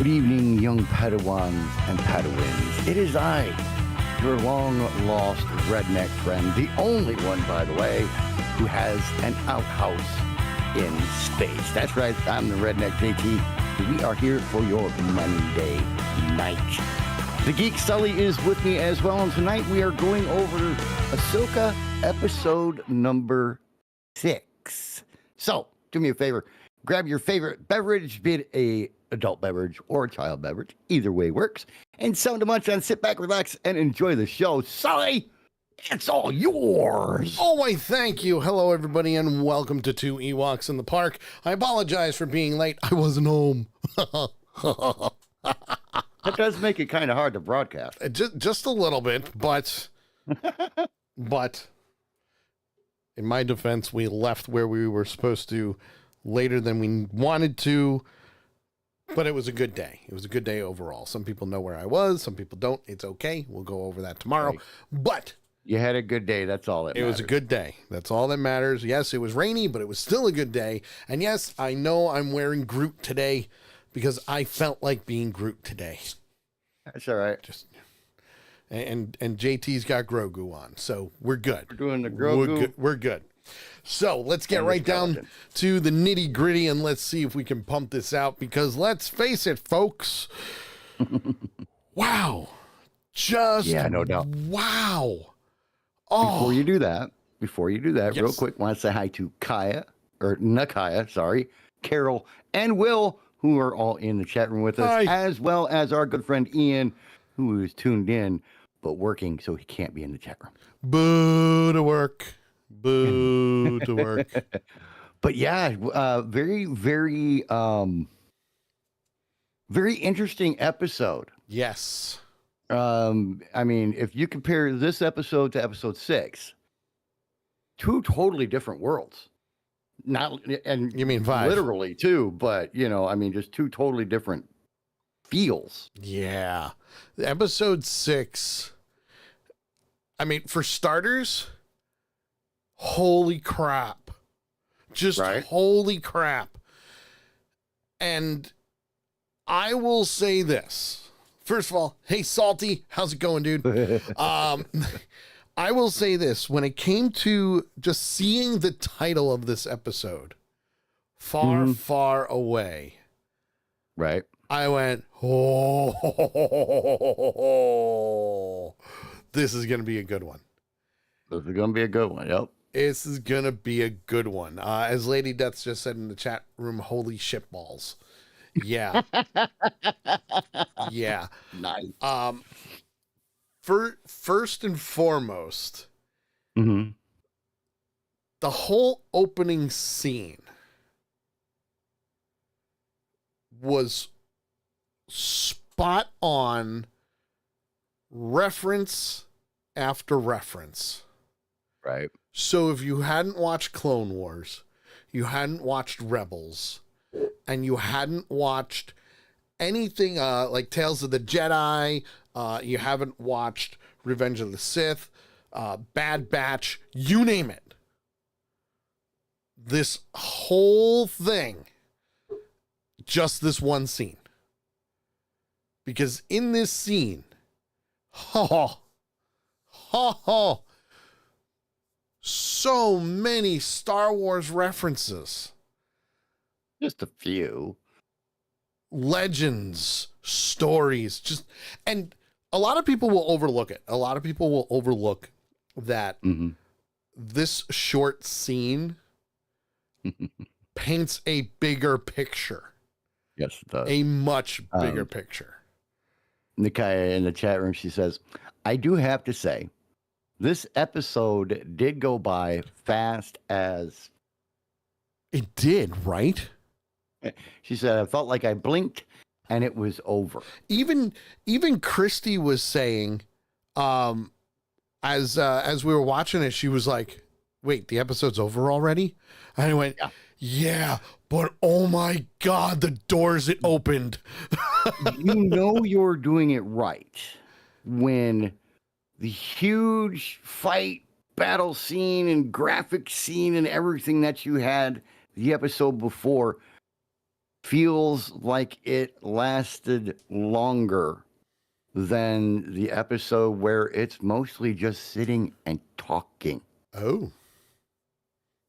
Good evening, young Padawans and Padawins. It is I, your long-lost redneck friend, the only one, by the way, who has an outhouse in space. That's right, I'm the Redneck JT. We are here for your Monday night. The Geek Sully is with me as well, and tonight we are going over Ahsoka episode number 6. So, do me a favor, grab your favorite beverage, be it a adult beverage or a child beverage. Either way works. And so to much on, sit back, relax, and enjoy the show. Sully, it's all yours. Oh, why, thank you. Hello, everybody, and welcome to Two Ewoks in the Park. I apologize for being late. I wasn't home. That does make it kind of hard to broadcast. Just a little bit, but in my defense, we left where we were supposed to later than we wanted to. But it was a good day. It was a good day overall. Some people know where I was. Some people don't. It's okay. We'll go over that tomorrow. Right. But you had a good day. That's all that matters. It was a good day. That's all that matters. Yes, it was rainy, but it was still a good day. And yes, I know I'm wearing Groot today because I felt like being Groot today. That's all right. And JT's got Grogu on, so we're good. We're doing the Grogu. We're good. So let's get right down to the nitty gritty and let's see if we can pump this out, because let's face it, folks. Wow. No doubt. Wow. Oh. Before you do that, yes. Real quick, want to say hi to Nakaya, Carol, and Will, who are all in the chat room with us, hi. As well as our good friend Ian, who is tuned in but working, so he can't be in the chat room. Boo to work. Boo to work. But yeah, very, very, very interesting episode. Yes. I mean, if you compare this episode to episode 6, two totally different worlds. Not, and you mean 5? Literally too, but just two totally different feels. Yeah. Episode 6. I mean, for starters, holy crap. Just right? Holy crap. And I will say this. First of all, hey, Salty, how's it going, dude? I will say this. When it came to just seeing the title of this episode, Far, Far Away. Right. I went, this is going to be a good one. This is going to be a good one, yep. This is going to be a good one. As Lady Death just said in the chat room, holy shitballs. Yeah. Yeah. Nice. First and foremost, the whole opening scene was spot on, reference after reference. Right. So if you hadn't watched Clone Wars, you hadn't watched Rebels, and you hadn't watched anything like Tales of the Jedi, you haven't watched Revenge of the Sith, Bad Batch, you name it. This whole thing, just this one scene. Because in this scene, so many Star Wars references. Just a few. Legends, stories, and a lot of people will overlook it. A lot of people will overlook that this short scene paints a bigger picture. Yes, it does. A much bigger picture. Nikaya in the chat room, she says, I do have to say, this episode did go by fast as... It did, right? She said, I felt like I blinked and it was over. Even Christy was saying, as we were watching it, she was like, wait, the episode's over already? And I went, yeah, but oh my God, the doors it opened. You know you're doing it right when the huge fight, battle scene, and graphic scene and everything that you had the episode before feels like it lasted longer than the episode where it's mostly just sitting and talking. Oh.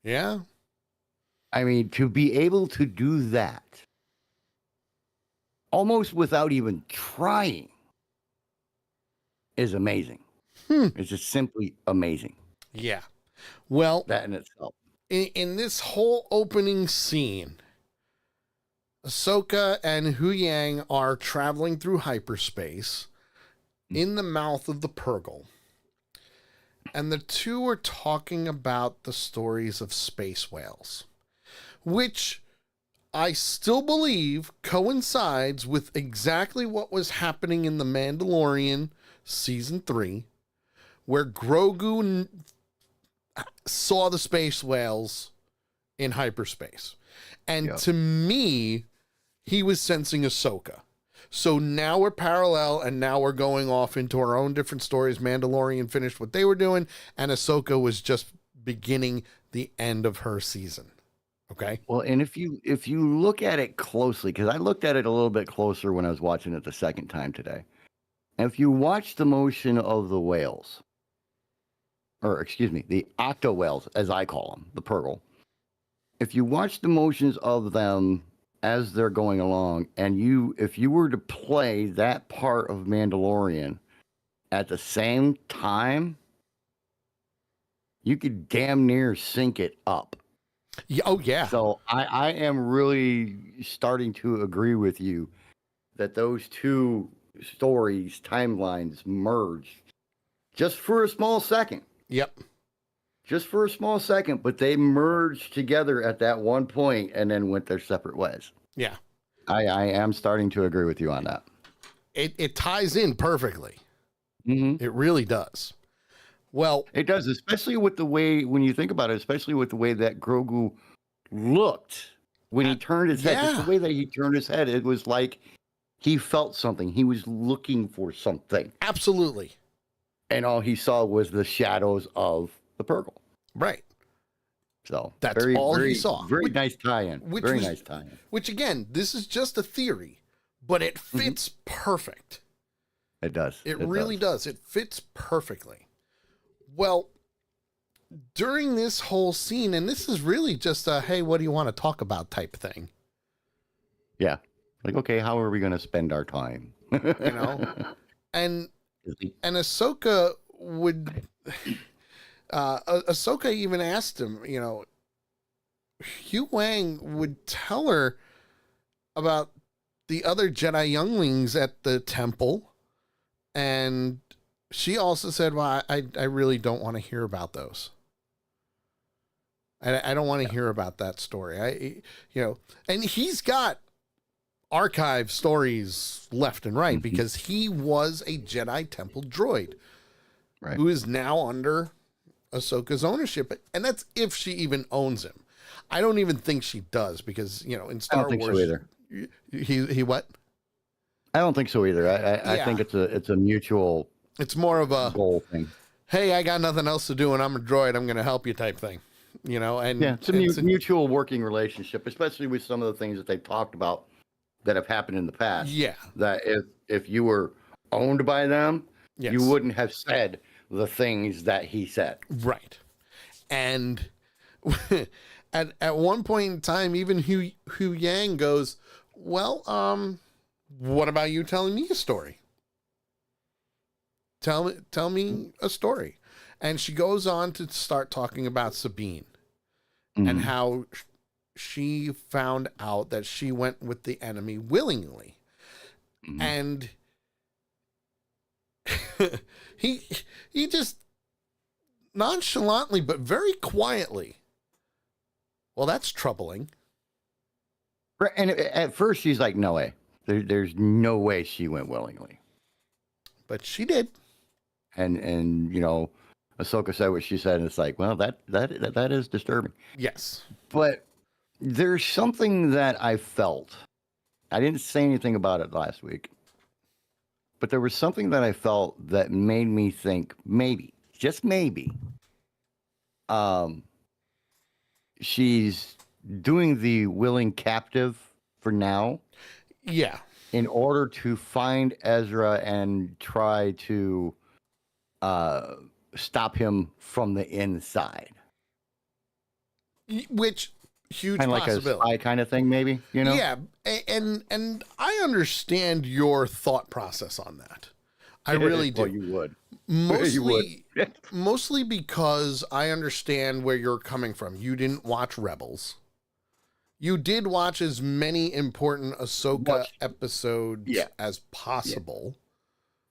Yeah. I mean, to be able to do that almost without even trying is amazing. It's just simply amazing. Yeah. Well, That in itself. in this whole opening scene, Ahsoka and Hu Yang are traveling through hyperspace in the mouth of the Purgle. And the two are talking about the stories of space whales, which I still believe coincides with exactly what was happening in The Mandalorian season 3, where Grogu saw the space whales in hyperspace. And to me, he was sensing Ahsoka. So now we're parallel, and now we're going off into our own different stories. Mandalorian finished what they were doing, and Ahsoka was just beginning the end of her season. Okay. Well, and if you look at it closely, because I looked at it a little bit closer when I was watching it the second time today. And if you watch the motion of the whales, or excuse me, the octo whales, as I call them, the Purgle, if you watch the motions of them as they're going along, and if you were to play that part of Mandalorian at the same time, you could damn near sync it up. Yeah, oh yeah. So I am really starting to agree with you that those two stories, timelines merged just for a small second. Yep. Just for a small second, but they merged together at that one point and then went their separate ways. Yeah. I am starting to agree with you on that. It ties in perfectly. Mm-hmm. It really does. Well, it does, especially with the way, when you think about it, especially with the way that Grogu looked when he turned his head. Just the way that he turned his head, it was like he felt something. He was looking for something. Absolutely. And all he saw was the shadows of the Purgle. Right. So that's all he saw. Very nice tie-in. Very nice tie-in. Which, again, this is just a theory, but it fits perfect. It does. It really does. It fits perfectly. Well, during this whole scene, and this is really just a, hey, what do you want to talk about type thing. Yeah. Like, okay, how are we going to spend our time? You know? And Ahsoka would... Ahsoka even asked him, you know, Hu Wang would tell her about the other Jedi younglings at the temple, and she also said, well, I really don't want to hear about those. I don't want to hear about that story. And he's got archive stories left and right because he was a Jedi temple droid who is now under Ahsoka's ownership. And that's if she even owns him. I don't even think she does because, you know, in Star Wars. I don't think so either. He what? I don't think so either. I think it's a mutual. It's more of a goal thing. Hey, I got nothing else to do and I'm a droid. I'm going to help you type thing, you know? And yeah, it's a mutual working relationship, especially with some of the things that they've talked about that have happened in the past. Yeah. That if you were owned by them, you wouldn't have said the things that he said. Right. And at one point in time, even Hu Yang goes, well, what about you telling me a story? Tell me a story. And she goes on to start talking about Sabine and how she found out that she went with the enemy willingly. And he just nonchalantly, but very quietly, well, that's troubling. Right. And at first she's like, no way. There's no way she went willingly. But she did. And you know, Ahsoka said what she said, and it's like, well, that is disturbing. Yes. But there's something that I felt. I didn't say anything about it last week. But there was something that I felt that made me think maybe, just maybe, she's doing the willing captive for now Yeah. in order to find Ezra and try to stop him from the inside. Which huge Kind of like a possibility. spy kind of thing, maybe, you know? Yeah, and I understand your thought process on that. I really do. Well, you would. Mostly, You would. mostly because I understand where you're coming from. You didn't watch Rebels. You did watch as many important Ahsoka episodes as possible.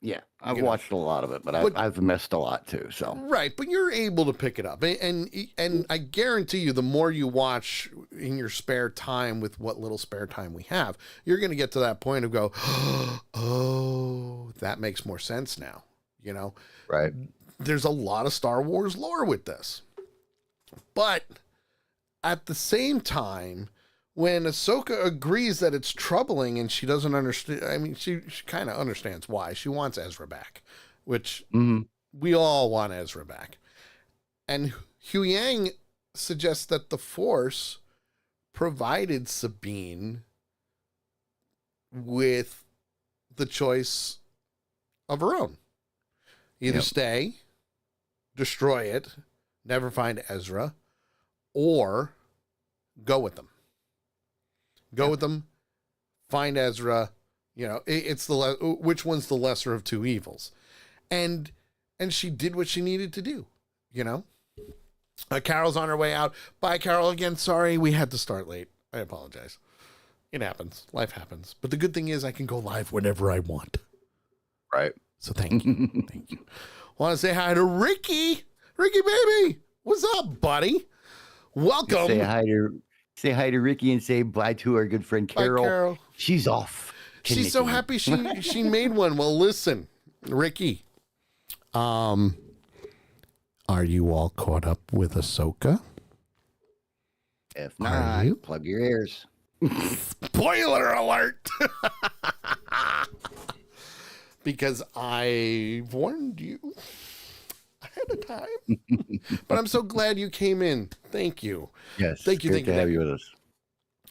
Yeah, I've watched a lot of it, but I've missed a lot too. So right, but you're able to pick it up, and I guarantee you, the more you watch in your spare time, with what little spare time we have, you're going to get to that point of go, oh, that makes more sense now. You know, right? There's a lot of Star Wars lore with this, but at the same time, when Ahsoka agrees that it's troubling and she doesn't understand, I mean, she kind of understands why. She wants Ezra back, which we all want Ezra back. And Hu Yang suggests that the Force provided Sabine with the choice of her own. Either stay, destroy it, never find Ezra, or go with them. Go with them, find Ezra. You know, it's which one's the lesser of two evils, and she did what she needed to do. You know, Carol's on her way out. Bye, Carol. Again, sorry we had to start late. I apologize. It happens. Life happens. But the good thing is I can go live whenever I want. Right. So thank you, thank you. Want to say hi to Ricky, baby. What's up, buddy? Welcome. Say hi to Ricky and say bye to our good friend Carol. Bye, Carol. She's off. She's so happy she made one. Well, listen, Ricky. Are you all caught up with Ahsoka? If not, plug your ears. Spoiler alert! Because I warned you ahead of time. But I'm so glad you came in. Thank you. Yes. Thank you. Great to have you with us.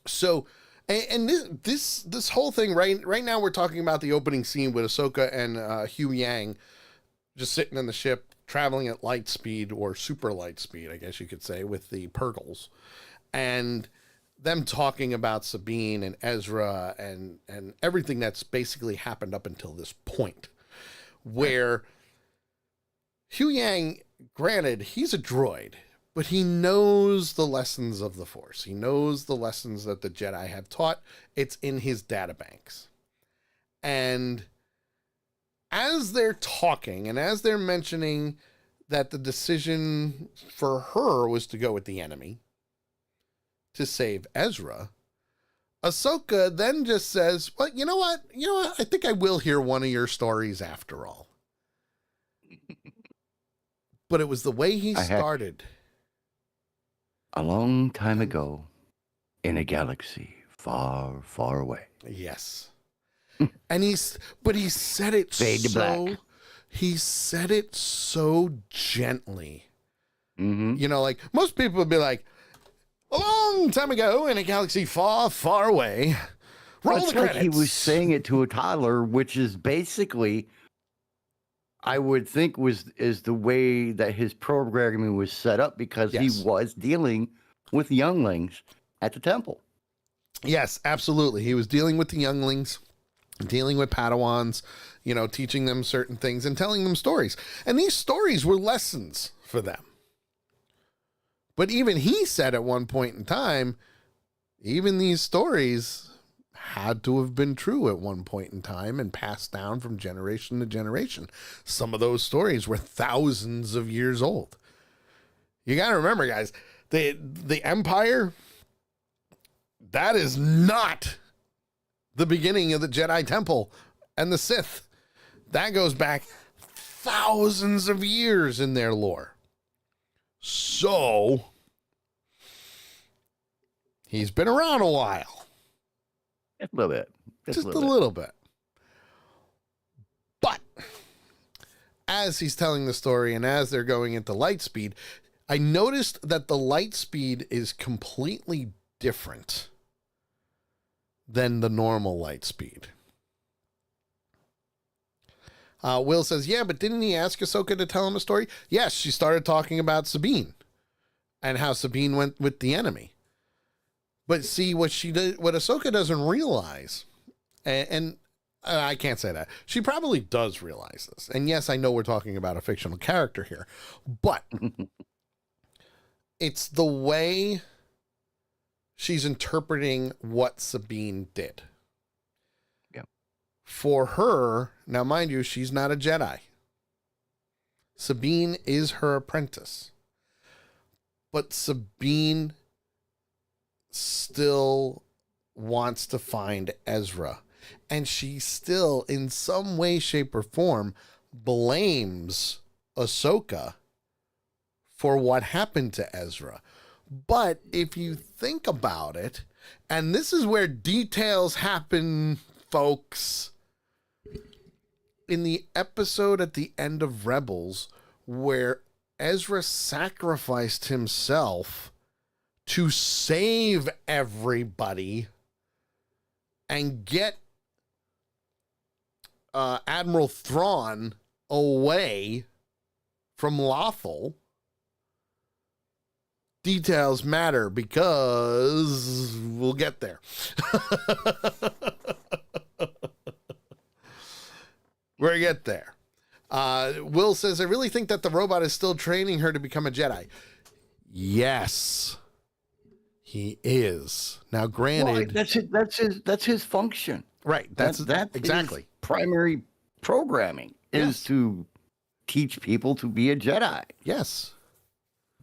So, and this whole thing right now we're talking about the opening scene with Ahsoka and Hu Yang just sitting in the ship, traveling at light speed, or super light speed, I guess you could say, with the Purgles, and them talking about Sabine and Ezra and everything that's basically happened up until this point, where Hu Yang, granted, he's a droid, but he knows the lessons of the Force. He knows the lessons that the Jedi have taught. It's in his databanks. And as they're talking and as they're mentioning that the decision for her was to go with the enemy to save Ezra, Ahsoka then just says, well, you know what? I think I will hear one of your stories after all. But it was the way he started. A long time ago, in a galaxy far, far away. Yes. And he said it Fade to black. He said it so gently. Mm-hmm. You know, like most people would be like, a long time ago in a galaxy far, far away. Roll the credits. Like he was saying it to a toddler, which is basically, I would think, is the way that his programming was set up, because he was dealing with younglings at the temple. Yes, absolutely. He was dealing with the younglings, dealing with Padawans, teaching them certain things and telling them stories. And these stories were lessons for them. But even he said at one point in time, even these stories had to have been true at one point in time and passed down from generation to generation. Some of those stories were thousands of years old. You got to remember, guys, the Empire, that is not the beginning of the Jedi Temple and the Sith. That goes back thousands of years in their lore. So, he's been around a while. A little bit. Just a little bit. But, as he's telling the story and as they're going into light speed, I noticed that the light speed is completely different than the normal light speed. Will says, yeah, but didn't he ask Ahsoka to tell him a story? Yes, she started talking about Sabine and how Sabine went with the enemy. But see, what Ahsoka doesn't realize, and I can't say that. She probably does realize this. And yes, I know we're talking about a fictional character here, but it's the way she's interpreting what Sabine did. Yeah. For her, now mind you, she's not a Jedi. Sabine is her apprentice. But Sabine still wants to find Ezra. And she still, in some way, shape, or form, blames Ahsoka for what happened to Ezra. But if you think about it, and this is where details happen, folks, in the episode at the end of Rebels, where Ezra sacrificed himself to save everybody and get Admiral Thrawn away from Lothal, details matter because we'll get there. We're gonna get there. Will says, I really think that the robot is still training her to become a Jedi. Yes, he is. Now, granted, Well, that's his function. Right. That's exactly his primary programming is to teach people to be a Jedi. Yes.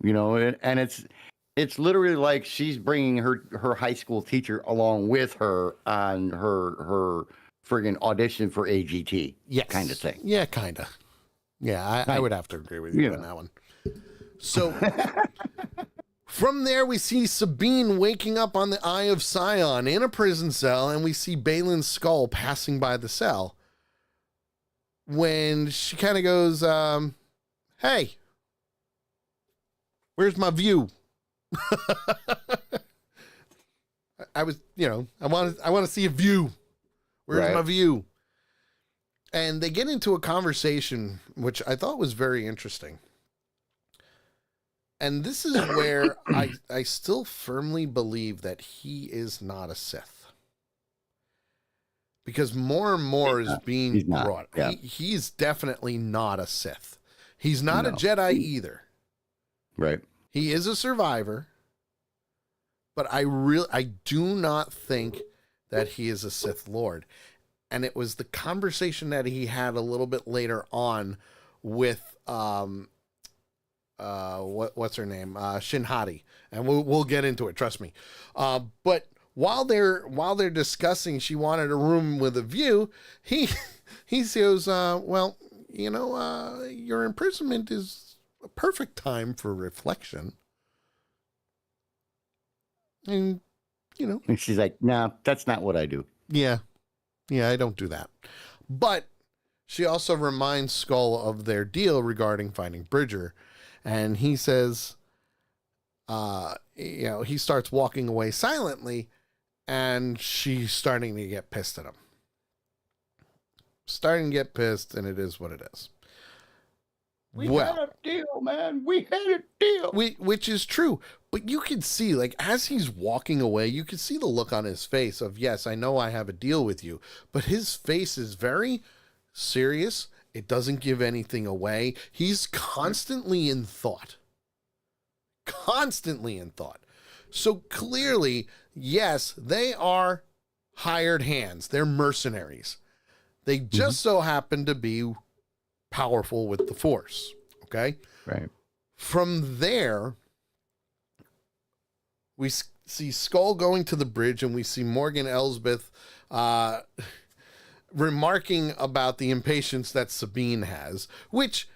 You know, and it's literally like she's bringing her high school teacher along with her on her friggin' audition for AGT. Yes. Kind of thing. Yeah, kind of. Yeah, I would have to agree with you on that one. So from there, we see Sabine waking up on the Eye of Sion in a prison cell, and we see Balin's skull passing by the cell. When she kind of goes, hey, where's my view? I want to see a view. Where's my view? And they get into a conversation, which I thought was very interesting. And this is where I still firmly believe that he is not a Sith. Because more and more is being brought. Yeah. He's definitely not a Sith. He's not a Jedi either. Right. He is a survivor. But I do not think that he is a Sith Lord. And it was the conversation that he had a little bit later on with what's her name? Shin Hati. And we'll get into it, trust me. But while they're discussing she wanted a room with a view, he says, well, your imprisonment is a perfect time for reflection. And and she's like, no, that's not what I do. Yeah, I don't do that. But she also reminds Skull of their deal regarding finding Bridger. And he says, he starts walking away silently, and she's starting to get pissed at him. Starting to get pissed, and it is what it is. We had a deal, man. We had a deal. Which is true. But you can see, like, as he's walking away, you can see the look on his face of, yes, I know I have a deal with you. But his face is very serious. It doesn't give anything away. He's constantly in thought. Constantly in thought. So clearly, yes, they are hired hands. They're mercenaries. They just so happen to be powerful with the Force. Okay? Right. From there, we see Skull going to the bridge, and we see Morgan Elsbeth remarking about the impatience that Sabine has, which,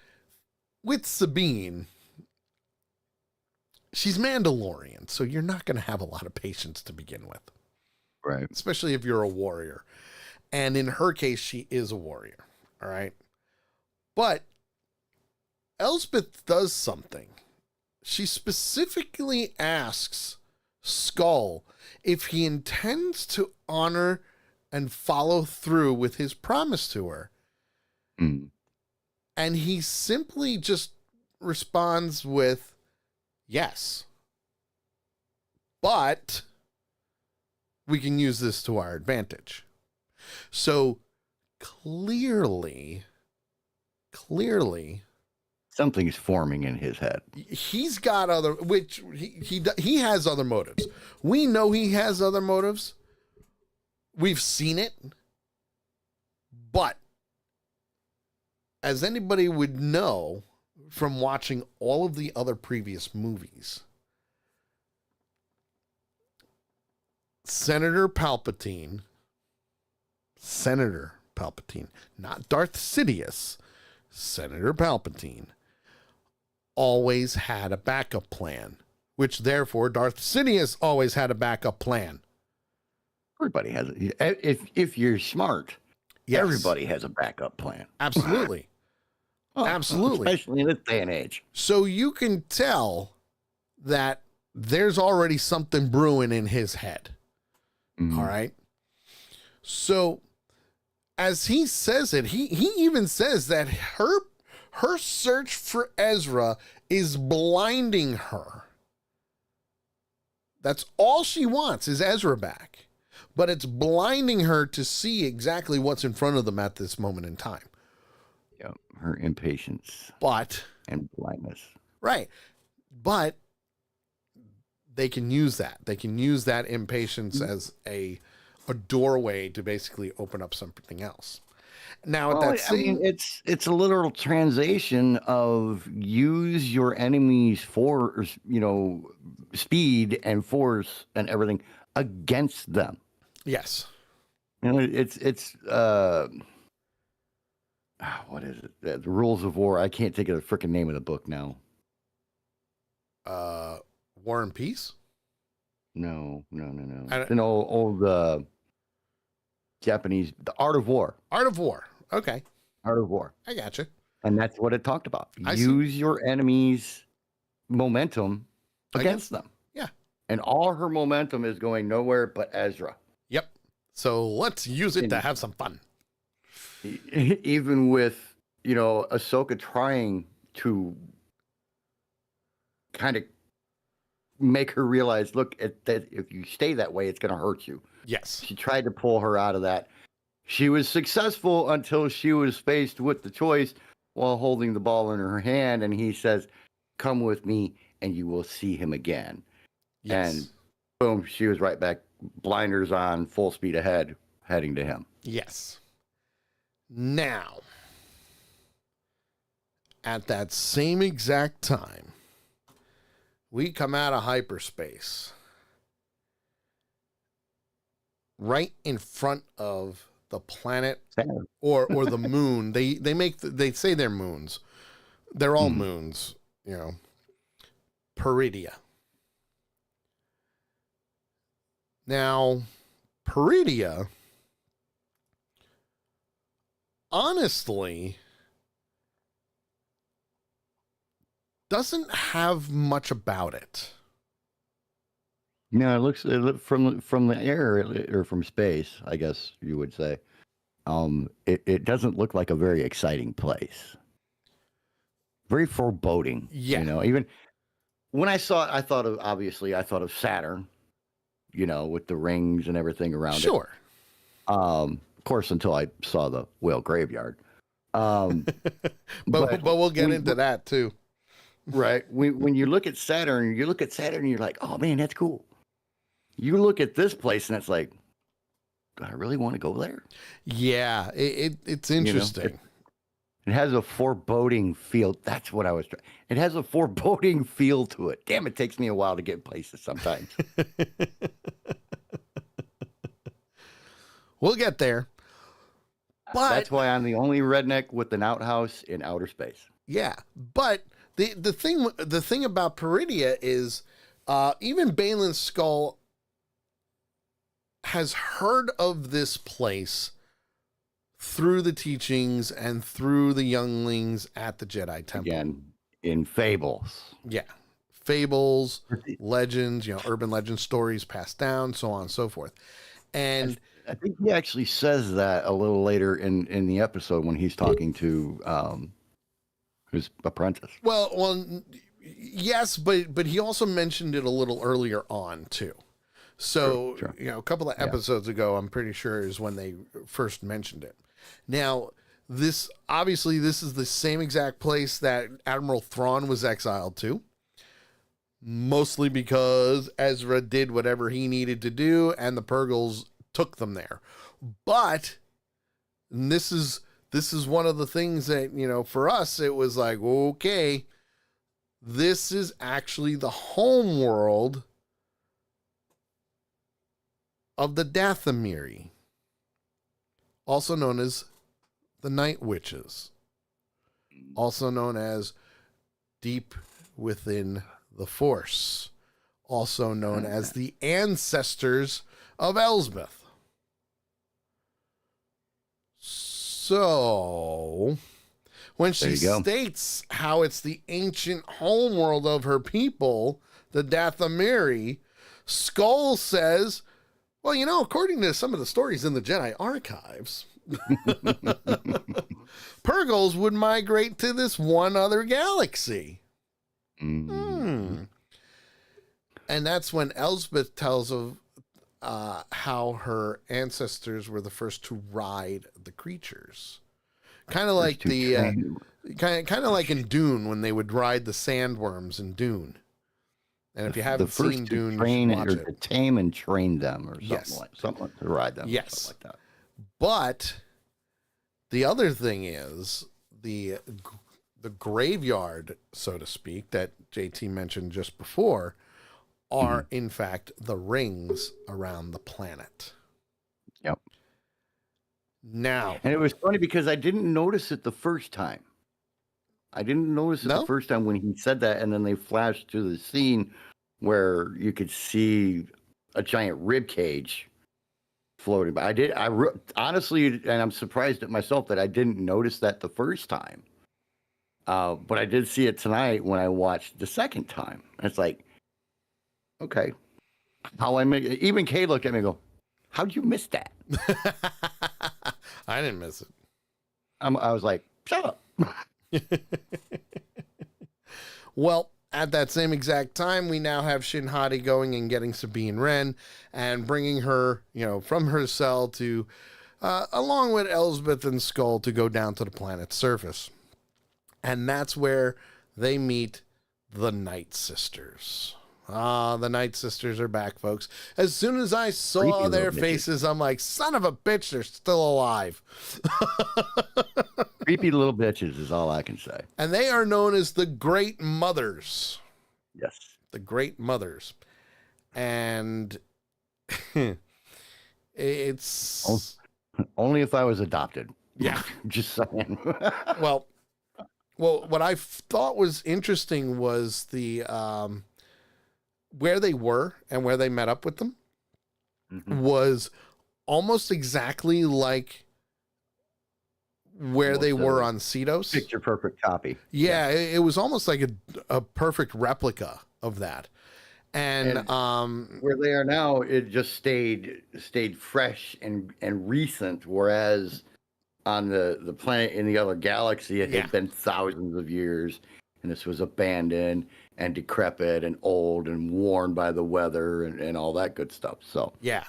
with Sabine, she's Mandalorian, so you're not going to have a lot of patience to begin with. Right. Especially if you're a warrior. And in her case, she is a warrior. All right. But Elsbeth does something. She specifically asks Skull, if he intends to honor and follow through with his promise to her. Mm. And he simply just responds with, yes. But we can use this to our advantage. So clearly, Something's forming in his head. he's got other, which he has other motives. We know he has other motives. We've seen it. But as anybody would know from watching all of the other previous movies, Senator Palpatine, not Darth Sidious, Senator Palpatine, always had a backup plan, which therefore Darth Sidious always had a backup plan. Everybody has it. If you're smart, Yes. everybody has a backup plan. Absolutely. Absolutely. Especially in this day and age. So you can tell that there's already something brewing in his head. Mhm. All right. So as he says it, he even says that her search for Ezra is blinding her. That's all she wants is Ezra back. But it's blinding her to see exactly what's in front of them at this moment in time. Yeah, her impatience But, and blindness. right. But they can use that. They can use that impatience as a doorway to basically open up something else. Now, at that same, it's a literal translation of use your enemy's force, speed and force and everything against them. yes. It's what is it? The Rules of War. I can't think of the freaking name of the book now. War and Peace? No. I don't- It's an old Japanese, The Art of War. Art of War. Okay. Art of War. I got you. And that's what it talked about. I see. Use your enemy's momentum against them. Yeah. And all her momentum is going nowhere but Ezra. Yep. So let's use it to have some fun. Even with, Ahsoka trying to kind of make her realize, look, that if you stay that way, it's going to hurt you. Yes. She tried to pull her out of that. She was successful until she was faced with the choice while holding the ball in her hand. And he says, come with me and you will see him again. Yes. And boom, she was right back, blinders on, full speed ahead, heading to him. Yes. Now, at that same exact time, we come out of hyperspace right in front of the planet or the moon. They say they're moons. They're all moons, Peridia. Now, Peridia, honestly, doesn't have much about it. No, it looks from the air or from space, I guess you would say. It doesn't look like a very exciting place. Very foreboding. Yeah. Even when I saw it, I thought of Saturn, with the rings and everything around it. Sure. Of course, until I saw the whale graveyard. But we'll get into that too. Right. When you look at Saturn, and you're like, oh man, that's cool. You look at this place and it's like, do I really want to go there? Yeah, it's interesting. It has a foreboding feel. That's what I was trying. It has a foreboding feel to it. Damn, it takes me a while to get places sometimes. We'll get there. But that's why I'm the only redneck with an outhouse in outer space. Yeah, but the thing about Peridia is even Baylan Skull has heard of this place through the teachings and through the younglings at the Jedi Temple. Again, in fables. Yeah, fables, legends, urban legend stories passed down, so on and so forth. And I think he actually says that a little later in the episode when he's talking to his apprentice. Well, yes, but he also mentioned it a little earlier on too. So, Sure. a couple of episodes ago, I'm pretty sure is when they first mentioned it. Now, this is the same exact place that Admiral Thrawn was exiled to. Mostly because Ezra did whatever he needed to do and the Purgles took them there. But this is one of the things that, for us, it was like, okay, this is actually the home world of the Dathomiri, also known as the Night Witches, also known as deep within the Force, also known as the ancestors of Elsbeth. So, when she states how it's the ancient homeworld of her people, the Dathomiri, Skull says, well, according to some of the stories in the Jedi archives, Purgles would migrate to this one other galaxy. And that's when Elsbeth tells of how her ancestors were the first to ride the creatures, kind of like kind of like in Dune when they would ride the sandworms in Dune. And if you haven't seen Dune, you should watch it. To tame and train them, or something like to ride them. Yes, something like that. But the other thing is the graveyard, so to speak, that JT mentioned just before, are in fact the rings around the planet. Yep. Now, and it was funny because I didn't notice it the first time. The first time when he said that, and then they flashed to the scene where you could see a giant rib cage floating by. Honestly, and I'm surprised at myself that I didn't notice that the first time. But I did see it tonight when I watched the second time. And it's like, okay, even Kay looked at me and go, how'd you miss that? I didn't miss it. I was like, shut up. Well, at that same exact time, we now have Shin Hati going and getting Sabine Wren and bringing her, from her cell to, along with Elsbeth and Skull, to go down to the planet's surface. And that's where they meet the Night Sisters. The Night Sisters are back, folks. As soon as I saw their faces, I'm like, son of a bitch, they're still alive. Creepy little bitches is all I can say. And they are known as the Great Mothers. Yes. The Great Mothers. And it's... Only if I was adopted. Yeah. Just saying. Well, what I thought was interesting was the... where they were and where they met up with them was almost exactly like where they were on Cedos. Picture perfect copy. Yeah, it was almost like a perfect replica of that. And where they are now, it just stayed fresh and recent, whereas on the planet in the other galaxy, it had been thousands of years, and this was abandoned and decrepit and old and worn by the weather and all that good stuff. So yeah.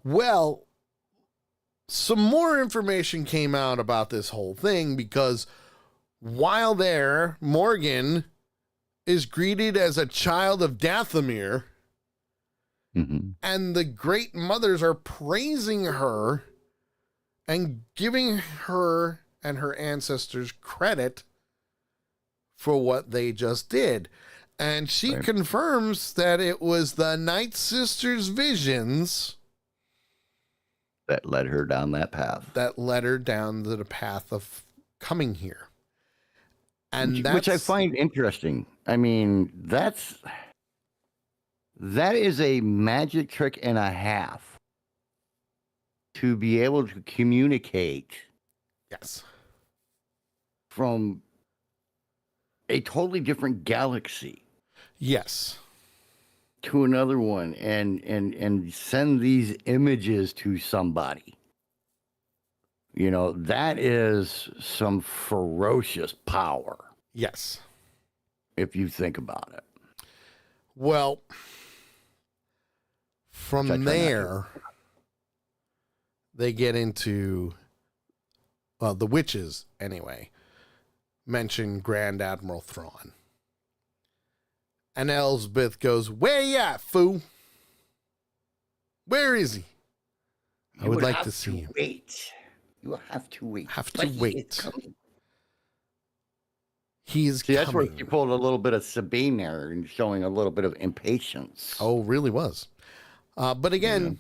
Well, some more information came out about this whole thing because while there, Morgan is greeted as a child of Dathomir, and the Great Mothers are praising her and giving her and her ancestors credit for what they just did. And she confirms that it was the Night Sisters' visions that led her down that path. That led her down to the path of coming here. And which I find interesting. I mean, that is a magic trick and a half to be able to communicate. Yes. From a totally different galaxy. Yes. to another one and send these images to somebody. You know, that is some ferocious power. Yes. If you think about it. Well, from there, they get into, well, the witches, anyway, mention Grand Admiral Thrawn. And Elsbeth goes, "Where you at, fool? Where is he? I would like to see him." Wait. You will have to wait. Have to wait. He is See, that's where coming. you pulled a little bit of Sabine there and showing a little bit of impatience. Oh, really was. But again,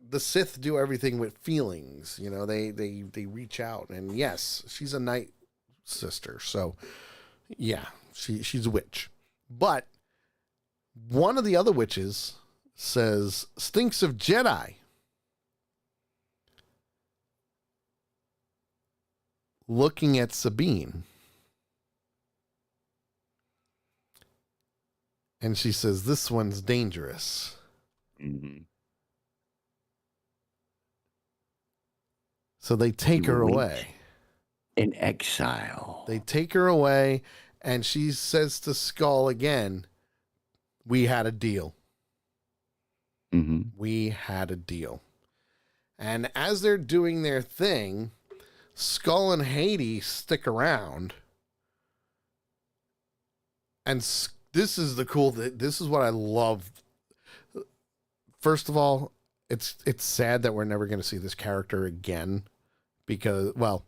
the Sith do everything with feelings. You know, they reach out, and yes, she's a Night Sister, so yeah, she's a witch. But one of the other witches says, "Stinks of Jedi." Looking at Sabine. And she says, "This one's dangerous." Mm-hmm. So they take her away. In exile. They take her away, and she says to Skull again, "We had a deal. Mm-hmm. We had a deal." And as they're doing their thing, Skull and Hades stick around. And this is the cool, this is what I love. First of all, it's sad that we're never going to see this character again because, well,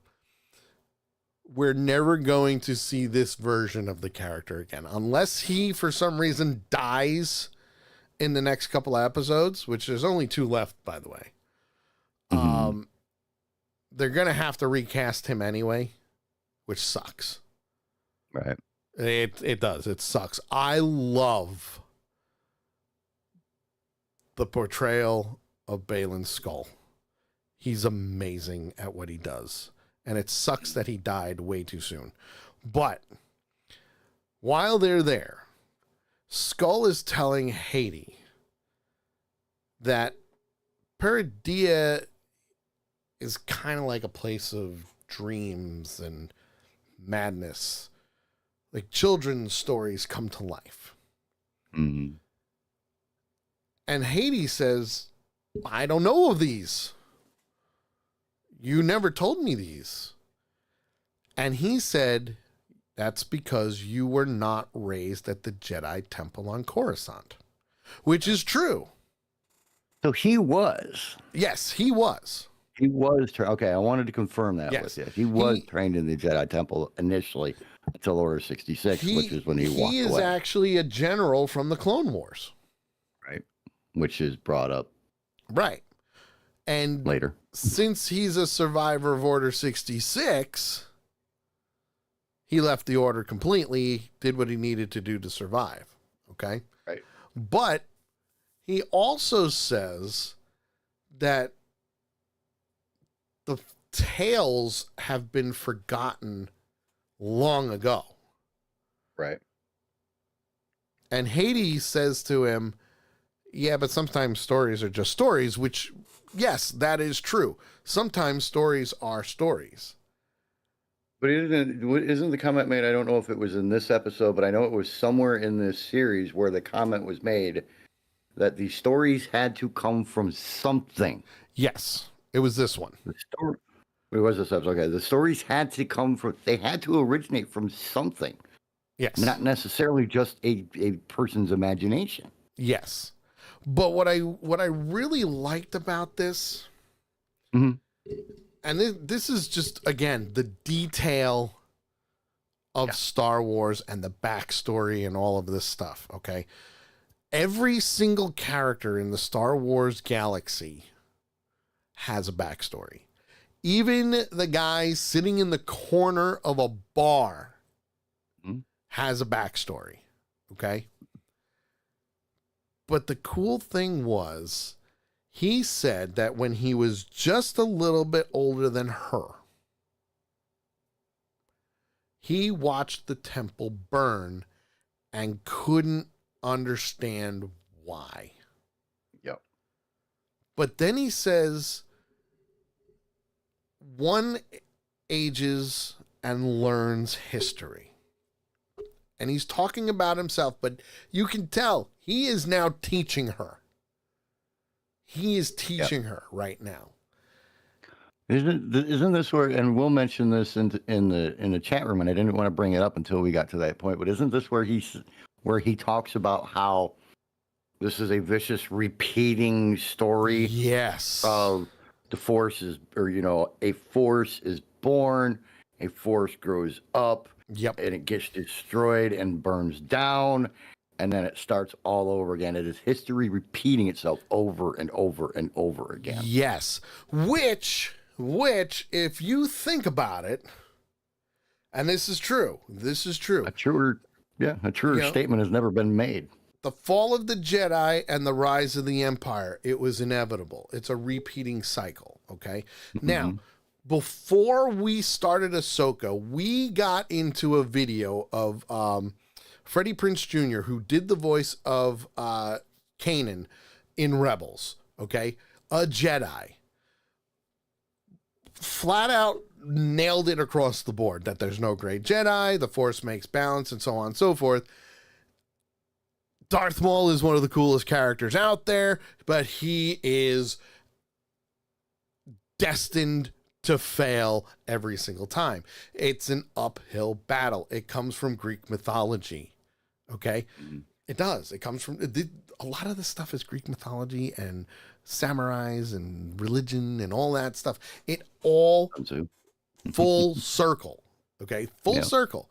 we're never going to see this version of the character again unless he, for some reason, dies in the next couple of episodes, which there's only 2 left, by the way. Mm-hmm. They're going to have to recast him anyway, which sucks. Right. It does. It sucks. I love the portrayal of Baylan Skull. He's amazing at what he does. And it sucks that he died way too soon. But while they're there, Skull is telling Hades that Peridea is kind of like a place of dreams and madness. Like children's stories come to life. Mm-hmm. And Hades says, "I don't know of these. You never told me these." And he said, "That's because you were not raised at the Jedi Temple on Coruscant," which is true. So he was. Yes, he was. He was. Okay, I wanted to confirm that Yes. with you. He was trained in the Jedi Temple initially until Order 66, which is when he walked away. He is actually a general from the Clone Wars. Right. Which is brought up. Right. And later. Since he's a survivor of Order 66, he left the Order completely, did what he needed to do to survive. Okay? Right. But he also says that the tales have been forgotten long ago. Right. And Hades says to him, "Yeah, but sometimes stories are just stories," which, yes, that is true. Sometimes stories are stories. But isn't the comment made, I don't know if it was in this episode, but I know it was somewhere in this series where the comment was made that the stories had to come from something. Yes, it was this one. The story. It was this episode. Okay, the stories had to come from. They had to originate from something. Yes, not necessarily just a person's imagination. Yes, but what I really liked about this, mm-hmm. and this is just again the detail of Star Wars and the backstory and all of this stuff. Okay, every single character in the Star Wars galaxy has a backstory. Even the guy sitting in the corner of a bar has a backstory. Okay. But the cool thing was, he said that when he was just a little bit older than her, he watched the temple burn and couldn't understand why. Yep. But then he says, one ages and learns history. And he's talking about himself, but you can tell he is now teaching her. He is teaching her right now. Isn't this where? And we'll mention this in the chat room. And I didn't want to bring it up until we got to that point. But isn't this where he talks about how this is a vicious repeating story? Yes. Of the force is, or a force is born, a force grows up. Yep. And it gets destroyed and burns down, and then it starts all over again. It is history repeating itself over and over and over again. Yes. Which, if you think about it, and this is true. A truer statement has never been made. The fall of the Jedi and the rise of the Empire, it was inevitable. It's a repeating cycle, okay? Mm-hmm. Now, before we started Ahsoka, we got into a video of Freddie Prinze Jr., who did the voice of Kanan in Rebels, okay? A Jedi. Flat out nailed it across the board that there's no great Jedi, the Force makes balance, and so on and so forth. Darth Maul is one of the coolest characters out there, but he is destined to fail every single time. It's an uphill battle. It comes from Greek mythology. Okay? Mm-hmm. It does. It comes from a lot of the stuff is Greek mythology and samurais and religion and all that stuff. It all full circle. Okay? Full circle.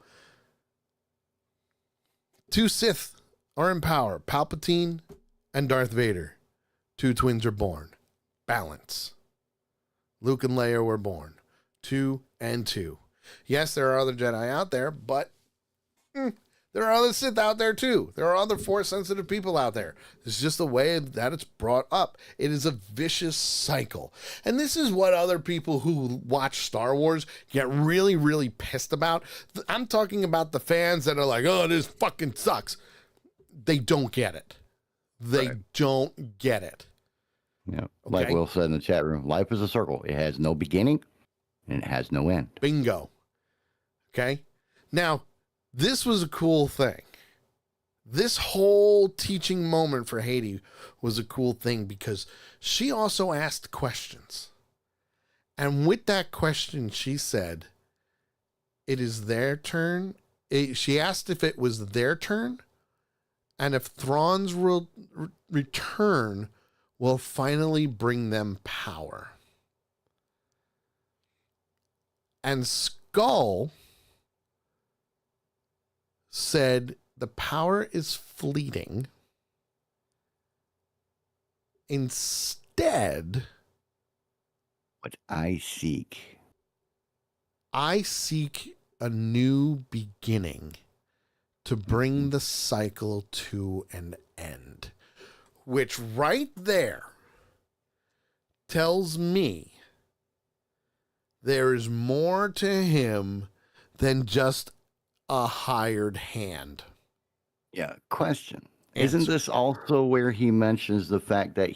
2 Sith are in power. Palpatine and Darth Vader. 2 twins are born. Balance. Luke and Leia were born. 2 and 2. Yes, there are other Jedi out there, but there are other Sith out there too. There are other Force-sensitive people out there. It's just the way that it's brought up. It is a vicious cycle. And this is what other people who watch Star Wars get really, really pissed about. I'm talking about the fans that are like, oh, this fucking sucks. They don't get it. They don't get it. Yeah, like Will said in the chat room, life is a circle. It has no beginning and it has no end. Bingo. Okay? Now, this was a cool thing. This whole teaching moment for Haiti was a cool thing because she also asked questions. And with that question, she said, it is their turn. She asked if it was their turn and if Thrawn's return will finally bring them power. And Skull said the power is fleeting. Instead, what I seek a new beginning to bring the cycle to an end. Which right there tells me there is more to him than just a hired hand. Yeah, question. Isn't this also where he mentions the fact that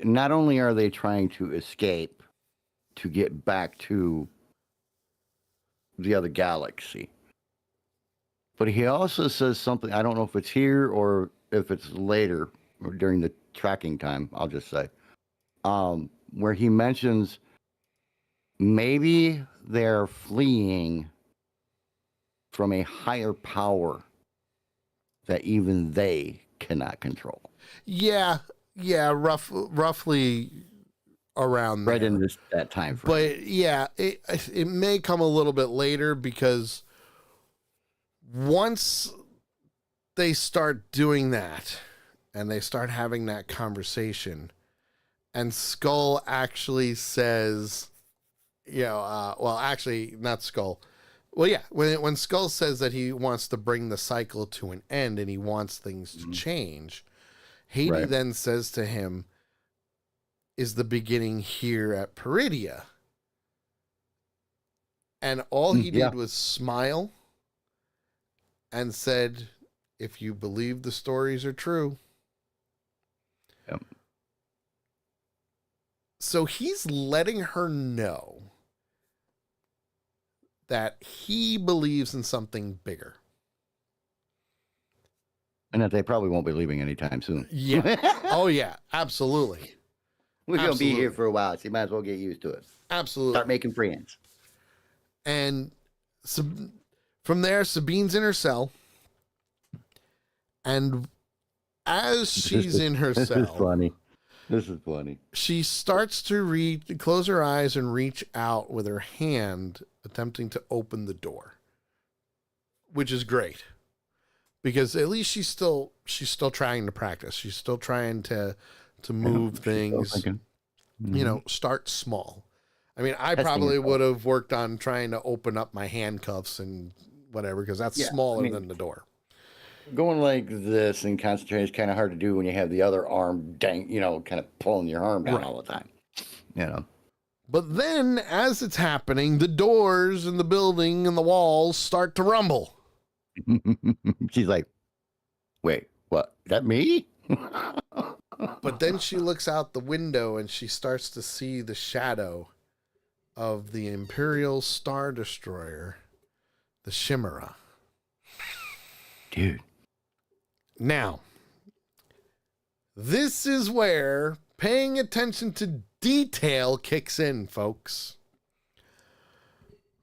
not only are they trying to escape to get back to the other galaxy, but he also says something, I don't know if it's here or if it's later, or during the tracking time, I'll just say, where he mentions maybe they're fleeing from a higher power that even they cannot control. Yeah, roughly around right there. in that time frame. But yeah, it may come a little bit later because once they start doing that, and they start having that conversation, and Skull actually says, well, actually, not Skull. Well, yeah, when Skull says that he wants to bring the cycle to an end and he wants things to change, Haiti then says to him, is the beginning here at Peridia? And all he did was smile and said, if you believe the stories are true. Yep. So he's letting her know that he believes in something bigger. And that they probably won't be leaving anytime soon. Yeah. Oh, yeah. Absolutely. We're going to be here for a while, so you might as well get used to it. Absolutely. Start making friends. And from there, Sabine's in her cell. And as she's in her cell... This is funny. This is funny. She starts to close her eyes and reach out with her hand, attempting to open the door, which is great because at least she's still trying to practice. She's still trying to move things, start small. I mean, I probably would have worked on trying to open up my handcuffs and whatever, because that's smaller than the door. Going like this and concentrating is kind of hard to do when you have the other arm kind of pulling your arm down all the time, But then as it's happening, the doors in the building and the walls start to rumble. She's like, wait, what? Is that me? But then she looks out the window and she starts to see the shadow of the Imperial Star Destroyer, the Chimera. Dude. Now, this is where paying attention to detail kicks in, folks.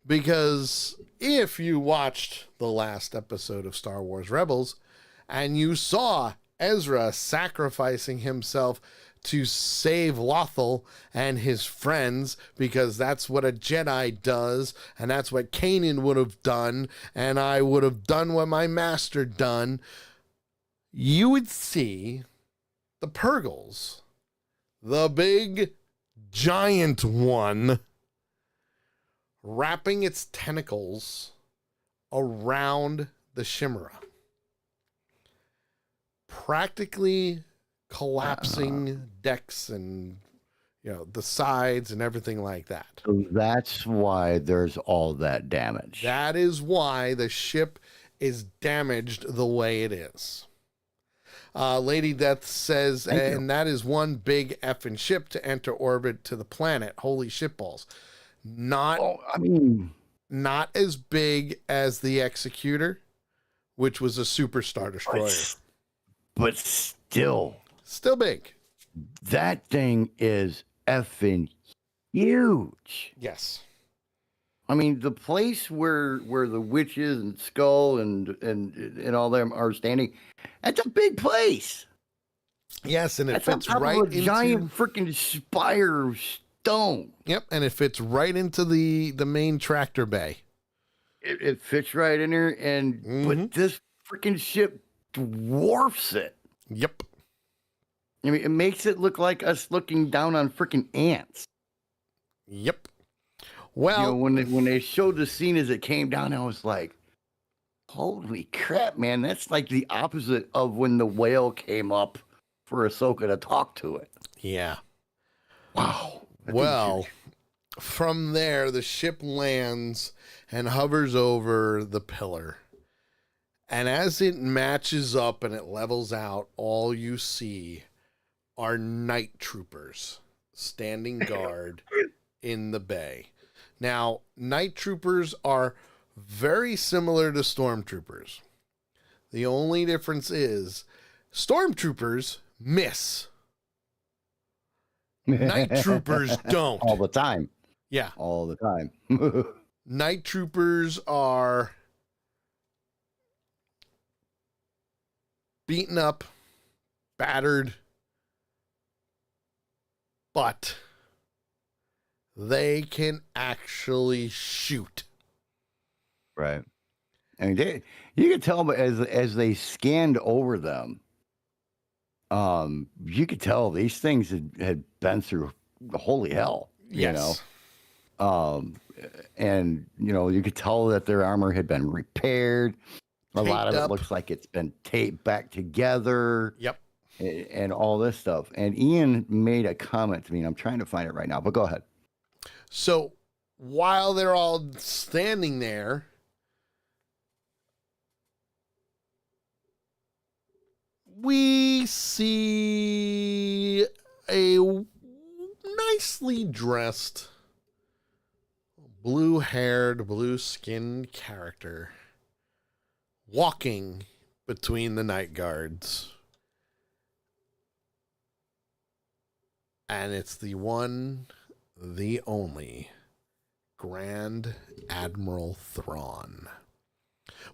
Because if you watched the last episode of Star Wars Rebels and you saw Ezra sacrificing himself to save Lothal and his friends, because that's what a Jedi does, and that's what Kanan would have done, and I would have done what my master done, you would see the Purgles, the big giant one, wrapping its tentacles around the Chimera, practically collapsing decks and the sides and everything like that. So that's why there's all that damage. That is why the ship is damaged the way it is. Lady Death says, that is one big effing ship to enter orbit to the planet. Holy shitballs. Not as big as the Executor, which was a Super Star Destroyer. But still big. That thing is effing huge. Yes. I mean, the place where the witches and Skull and all them are standing, that's a big place. Yes, and it fits right into a giant freaking spire of stone. Yep, and it fits right into the main tractor bay. It fits right in there, but this freaking ship dwarfs it. Yep. I mean, it makes it look like us looking down on freaking ants. Yep. Well, when they showed the scene as it came down, I was like, holy crap, man. That's like the opposite of when the whale came up for Ahsoka to talk to it. Yeah. Wow. Well, from there, the ship lands and hovers over the pillar. And as it matches up and it levels out, all you see are night troopers standing guard in the bay. Now, night troopers are very similar to stormtroopers. The only difference is stormtroopers miss. Night troopers don't. All the time. Yeah. All the time. Night troopers are beaten up, battered, but they can actually shoot. Right. I mean, you could tell as they scanned over them, you could tell these things had been through holy hell, Yes. And, you could tell that their armor had been repaired. A lot of it looks like it's been taped back together. Yep. And all this stuff. And Ian made a comment to me, and I'm trying to find it right now, but go ahead. So while they're all standing there, we see a nicely dressed, blue-haired, blue-skinned character walking between the night guards. And it's the one, the only, Grand Admiral Thrawn.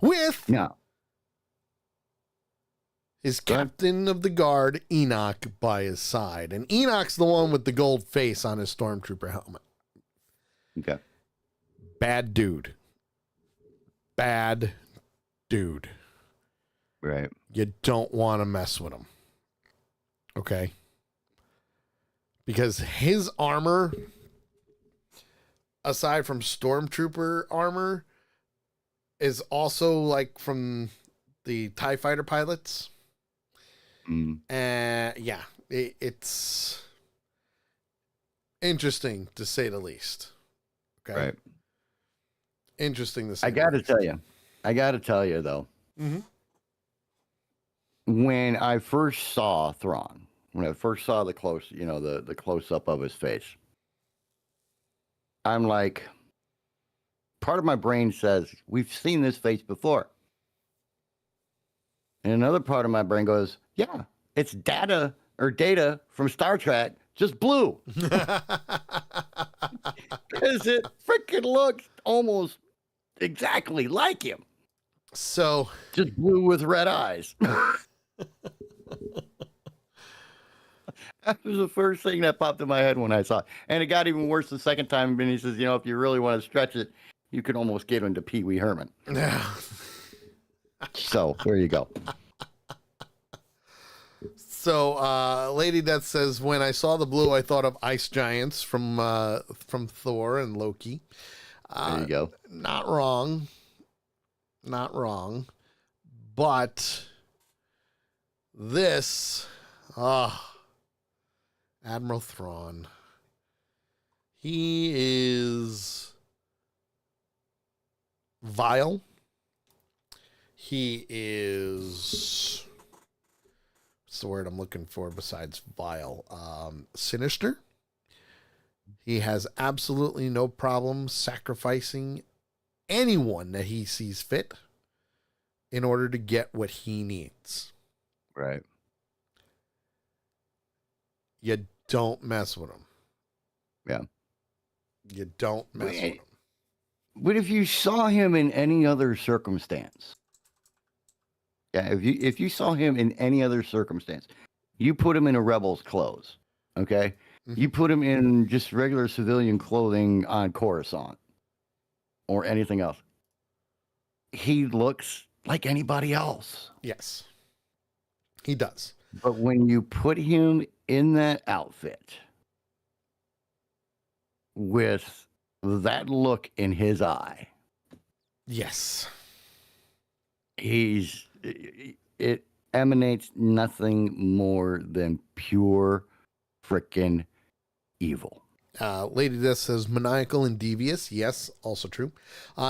With his captain of the guard, Enoch, by his side. And Enoch's the one with the gold face on his stormtrooper helmet. Okay. Bad dude. Bad dude. Right. You don't want to mess with him. Okay? Because his armor, aside from stormtrooper armor, is also like from the TIE fighter pilots. Yeah, it's interesting to say the least. Okay. Right. Interesting to say. I got to tell you though, when I first saw Thrawn, when I first saw the close up of his face, I'm like, part of my brain says, we've seen this face before. And another part of my brain goes, yeah, it's Data from Star Trek, just blue. Because it freaking looks almost exactly like him. So, just blue with red eyes. That was the first thing that popped in my head when I saw it. And it got even worse the second time. And he says, if you really want to stretch it, you can almost get into Pee Wee Herman. Yeah. So there you go. So, Lady Death says, when I saw the blue, I thought of ice giants from Thor and Loki. There you go. Not wrong. But this, Admiral Thrawn, he is vile. He is, what's the word I'm looking for besides vile? Sinister. He has absolutely no problem sacrificing anyone that he sees fit in order to get what he needs. Right. You don't mess with him. Yeah. You don't mess with him. But if you saw him in any other circumstance, if you saw him in any other circumstance, you put him in a rebel's clothes, okay? Mm-hmm. You put him in just regular civilian clothing on Coruscant or anything else, he looks like anybody else. Yes, he does. But when you put him in that outfit with that look in his eye, yes, it emanates nothing more than pure frickin' evil. Lady Death says maniacal and devious. Yes, also true.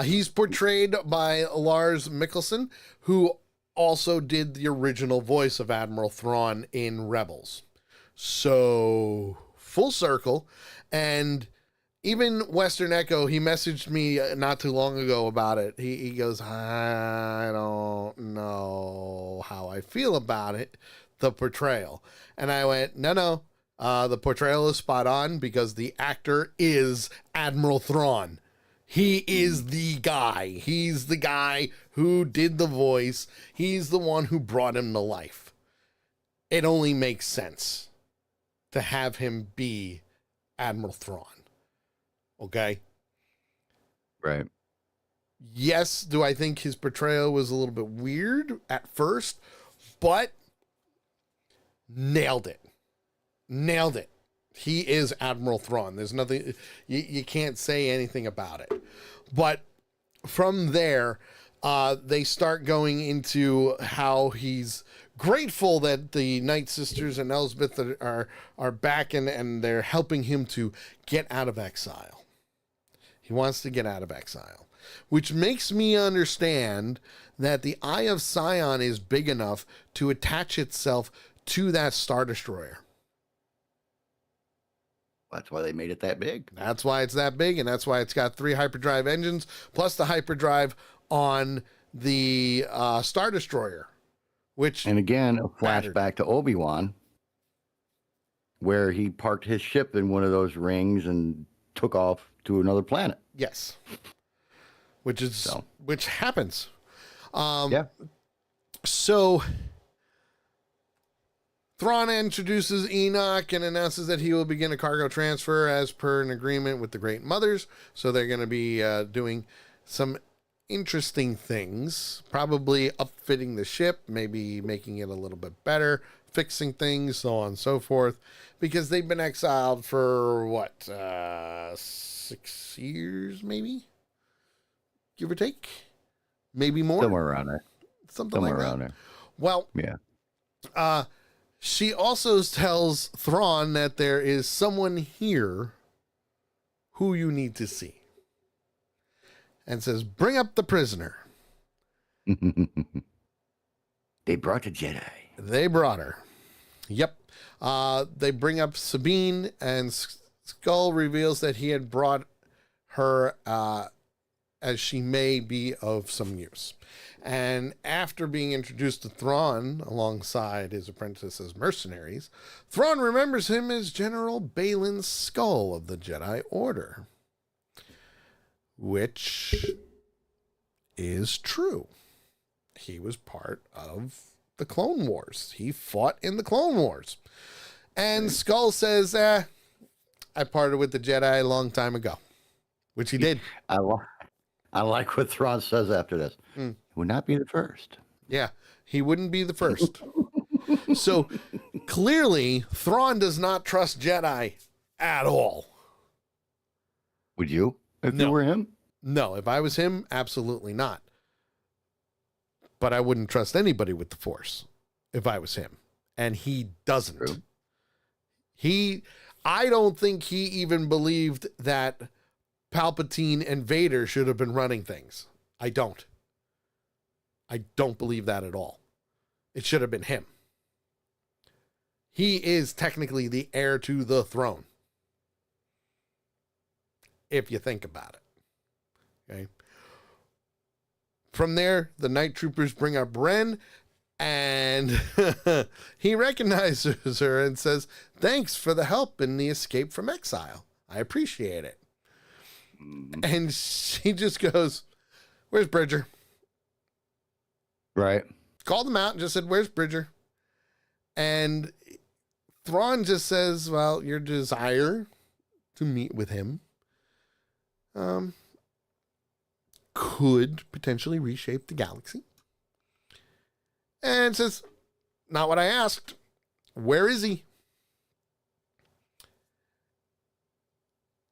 He's portrayed by Lars Mikkelsen, who also did the original voice of Admiral Thrawn in Rebels. So, full circle. And even Western Echo, he messaged me not too long ago about it. He goes, I don't know how I feel about it, the portrayal. And I went, no. The portrayal is spot on because the actor is Admiral Thrawn. He is the guy. He's the guy who did the voice. He's the one who brought him to life. It only makes sense to have him be Admiral Thrawn. Okay? Right. Yes, do I think his portrayal was a little bit weird at first, but nailed it. Nailed it. He is Admiral Thrawn. There's nothing, you can't say anything about it. But from there, they start going into how he's grateful that the Night Sisters and Elsbeth are back and they're helping him to get out of exile. He wants to get out of exile. which makes me understand that the Eye of Sion is big enough to attach itself to that Star Destroyer. That's why they made it that big. That's why it's that big, and that's why it's got 3 hyperdrive engines, plus the hyperdrive on the Star Destroyer. And again, a flashback to Obi-Wan, where he parked his ship in one of those rings and took off to another planet. Yes. Which happens. Yeah. So Thrawn introduces Enoch and announces that he will begin a cargo transfer as per an agreement with the Great Mothers. So they're going to be doing some interesting things, probably upfitting the ship, maybe making it a little bit better, fixing things, so on and so forth, because they've been exiled for what, 6 years, maybe, give or take, maybe more, somewhere around there, somewhere around there. Well, yeah. She also tells Thrawn that there is someone here who you need to see, and says, bring up the prisoner. They brought the Jedi. They brought her. Yep. They bring up Sabine, and Skull reveals that he had brought her as she may be of some use. And after being introduced to Thrawn alongside his apprentice as mercenaries, Thrawn remembers him as General Baylan Skull of the Jedi Order. Which is true. He was part of the Clone Wars. He fought in the Clone Wars. And Skull says, I parted with the Jedi a long time ago, which he did. I like what Thrawn says after this. He would not be the first. Yeah, he wouldn't be the first. So clearly, Thrawn does not trust Jedi at all. Would you? If you were him? No, if I was him, absolutely not. But I wouldn't trust anybody with the Force if I was him. And he doesn't. True. I don't think he even believed that Palpatine and Vader should have been running things. I don't believe that at all. It should have been him. He is technically the heir to the throne, if you think about it. Okay. From there, the night troopers bring up Ren, and he recognizes her and says, thanks for the help in the escape from exile. I appreciate it. And she just goes, where's Bridger? Right. Called him out and just said, where's Bridger? And Thrawn just says, well, your desire to meet with him could potentially reshape the galaxy. And says, not what I asked. Where is he?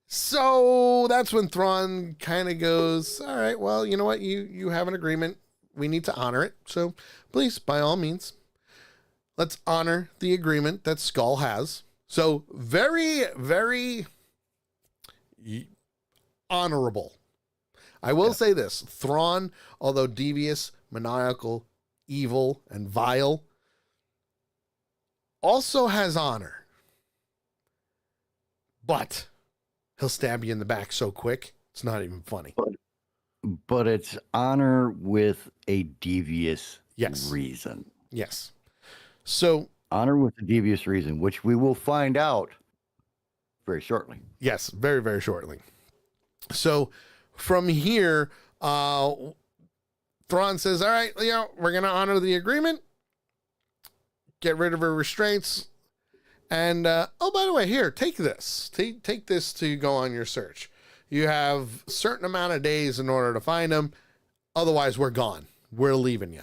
So that's when Thrawn kind of goes, all right, well, you know what? You have an agreement. We need to honor it. So please, by all means, let's honor the agreement that Skull has. So very, very honorable. I will say this. Thrawn, although devious, maniacal, evil, and vile, also has honor. But he'll stab you in the back so quick, it's not even funny. But it's honor with a devious reason. Yes. So honor with a devious reason, which we will find out very shortly. Yes, very, very shortly. So from here, Thrawn says, all right, we're going to honor the agreement, get rid of her restraints. And, oh, by the way, here, take this. Take this to go on your search. You have a certain amount of days in order to find him. Otherwise, we're gone. We're leaving you.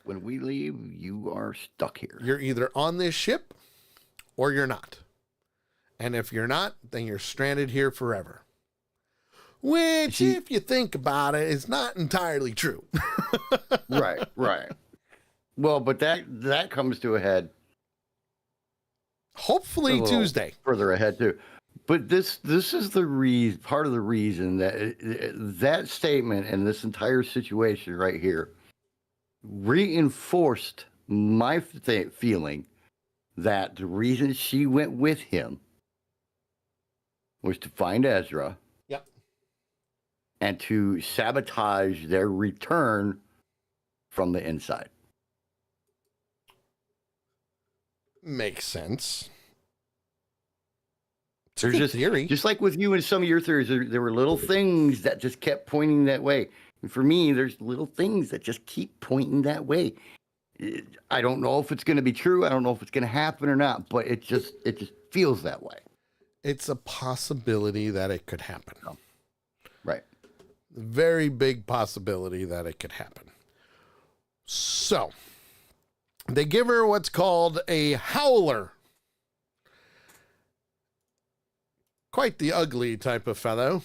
When we leave, you are stuck here. You're either on this ship or you're not. And if you're not, then you're stranded here forever. Which, if you think about it, is not entirely true. Right. Well, but that comes to a head. Hopefully Tuesday. Further ahead, too. But this is the part of the reason that that statement and this entire situation right here reinforced my feeling that the reason she went with him was to find Ezra. Yep. And to sabotage their return from the inside. Makes sense. There's just theory. Just like with you and some of your theories, there were little things that just kept pointing that way. And for me, there's little things that just keep pointing that way. I don't know if it's going to be true. I don't know if it's going to happen or not, but it just feels that way. It's a possibility that it could happen. Oh. Right. Very big possibility that it could happen. So they give her what's called a howler. Quite the ugly type of fellow.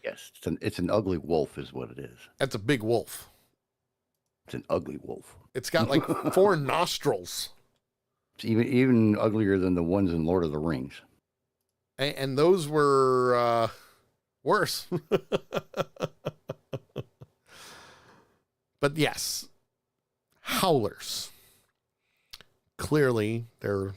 Yes, it's an ugly wolf is what it is. That's a big wolf. It's an ugly wolf. It's got like 4 nostrils. It's even uglier than the ones in Lord of the Rings. And those were worse. But yes, howlers. Clearly, they're,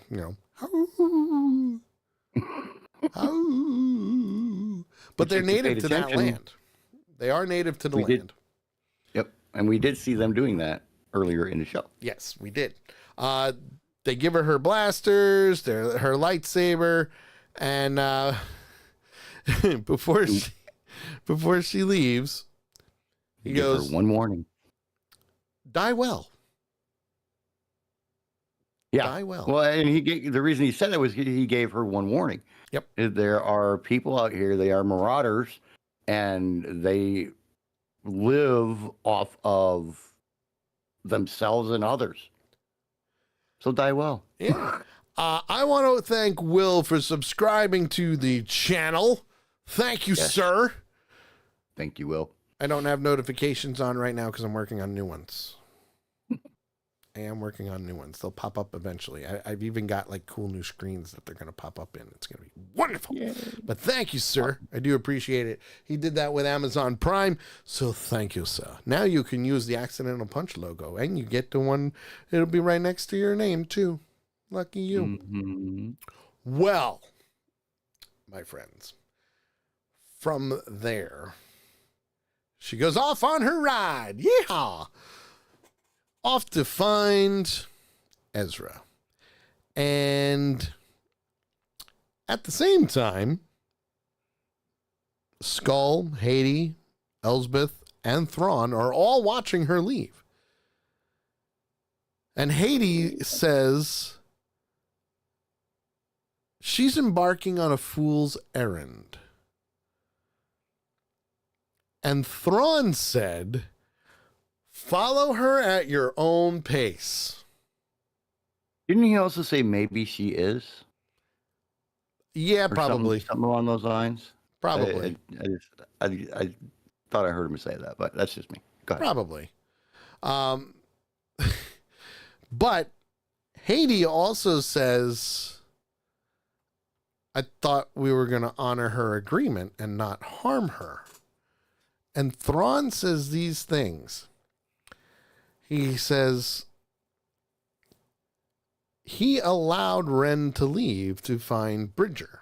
but they're native to that land. They are native to the land. Yep. And we did see them doing that earlier in the show. Yes, we did. They give her blasters, her lightsaber, and before she leaves, he goes, one warning. Die well. Yeah. Die well. Well, and the reason he said that was he gave her one warning. Yep. There are people out here, they are marauders, and they live off of themselves and others. So die well. Yeah. I want to thank Will for subscribing to the channel. Thank you, sir. Thank you, Will. I don't have notifications on right now because I'm working on new ones. I am working on new ones. They'll pop up eventually. I've even got like cool new screens that they're going to pop up in. It's going to be wonderful. Yay. But thank you, sir. I do appreciate it. He did that with Amazon Prime. So thank you, sir. Now you can use the Accidental Punch logo and you get the one. It'll be right next to your name too. Lucky you. Mm-hmm. Well, my friends, from there, she goes off on her ride. Yeehaw. Off to find Ezra. And at the same time, Skull, Haiti, Elsbeth, and Thrawn are all watching her leave. And Haiti says she's embarking on a fool's errand. And Thrawn said, follow her at your own pace. Didn't he also say maybe she is? Yeah, or probably. Something along those lines? Probably. I thought I heard him say that, but that's just me. Go ahead. Probably. But Haiti also says, I thought we were going to honor her agreement and not harm her. And Thrawn says these things. He says he allowed Ren to leave to find Bridger,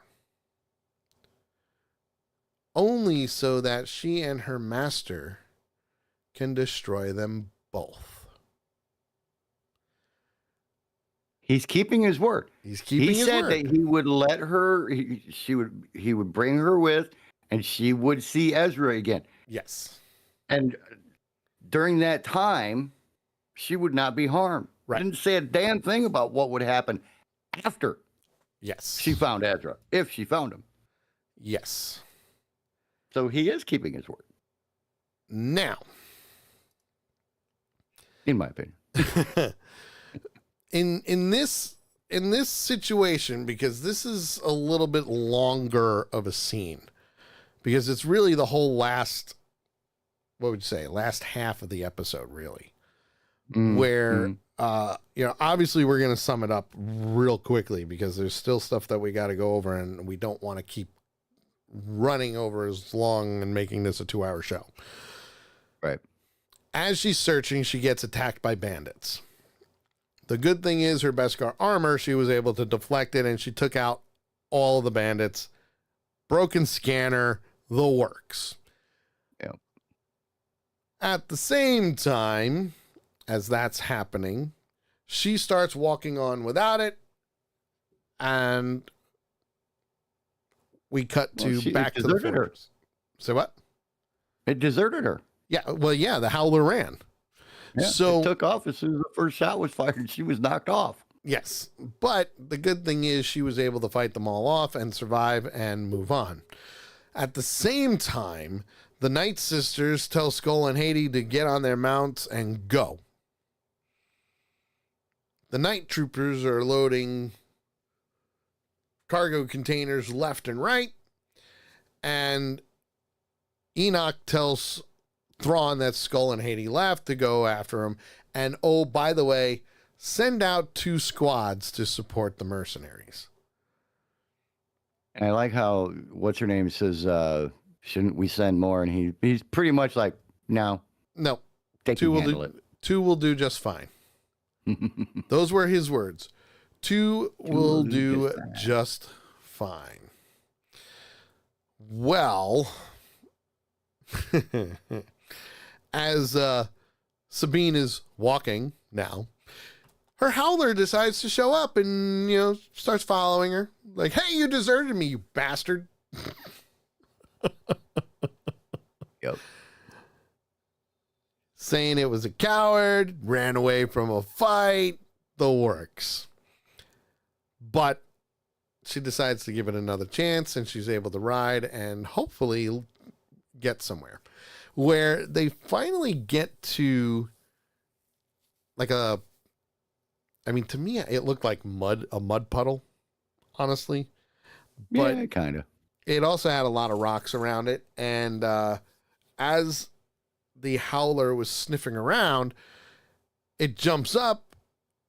only so that she and her master can destroy them both. He's keeping his word. He said that he would let her. He would bring her with, and she would see Ezra again. Yes. And during that time, she would not be harmed. Right. Didn't say a damn thing about what would happen after. Yes. She found Ezra, if she found him. Yes. So he is keeping his word. Now, in my opinion. in this situation, because this is a little bit longer of a scene, because it's really the whole last half of the episode, really. where, mm. obviously we're going to sum it up real quickly because there's still stuff that we got to go over and we don't want to keep running over as long and making this a 2-hour show. Right. As she's searching, she gets attacked by bandits. The good thing is her Beskar armor, she was able to deflect it and she took out all of the bandits. Broken scanner, the works. Yeah. At the same time as that's happening, she starts walking on without it, and we cut back to the fortress. So what? It deserted her. Yeah, well, yeah, the Howler ran. Yeah, so it took off as soon as the first shot was fired. She was knocked off. Yes, but the good thing is she was able to fight them all off and survive and move on. At the same time, the Night Sisters tell Skull and Haiti to get on their mounts and go. The Night Troopers are loading cargo containers left and right, and Enoch tells Thrawn that Skull and Haiti left to go after him. And oh, by the way, send out 2 squads to support the mercenaries. And I like how, what's her name says, shouldn't we send more? And he's pretty much like, no. They can handle it. 2 will do just fine. Those were his words. 2 will do just fine. Well, as Sabine is walking now, her Howler decides to show up and, starts following her. Like, hey, you deserted me, you bastard. Yep. Saying it was a coward, ran away from a fight, the works. But she decides to give it another chance, and she's able to ride and hopefully get somewhere. Where they finally get to to me, it looked like a mud puddle, honestly. But yeah, kind of. It also had a lot of rocks around it. And as the Howler was sniffing around, it jumps up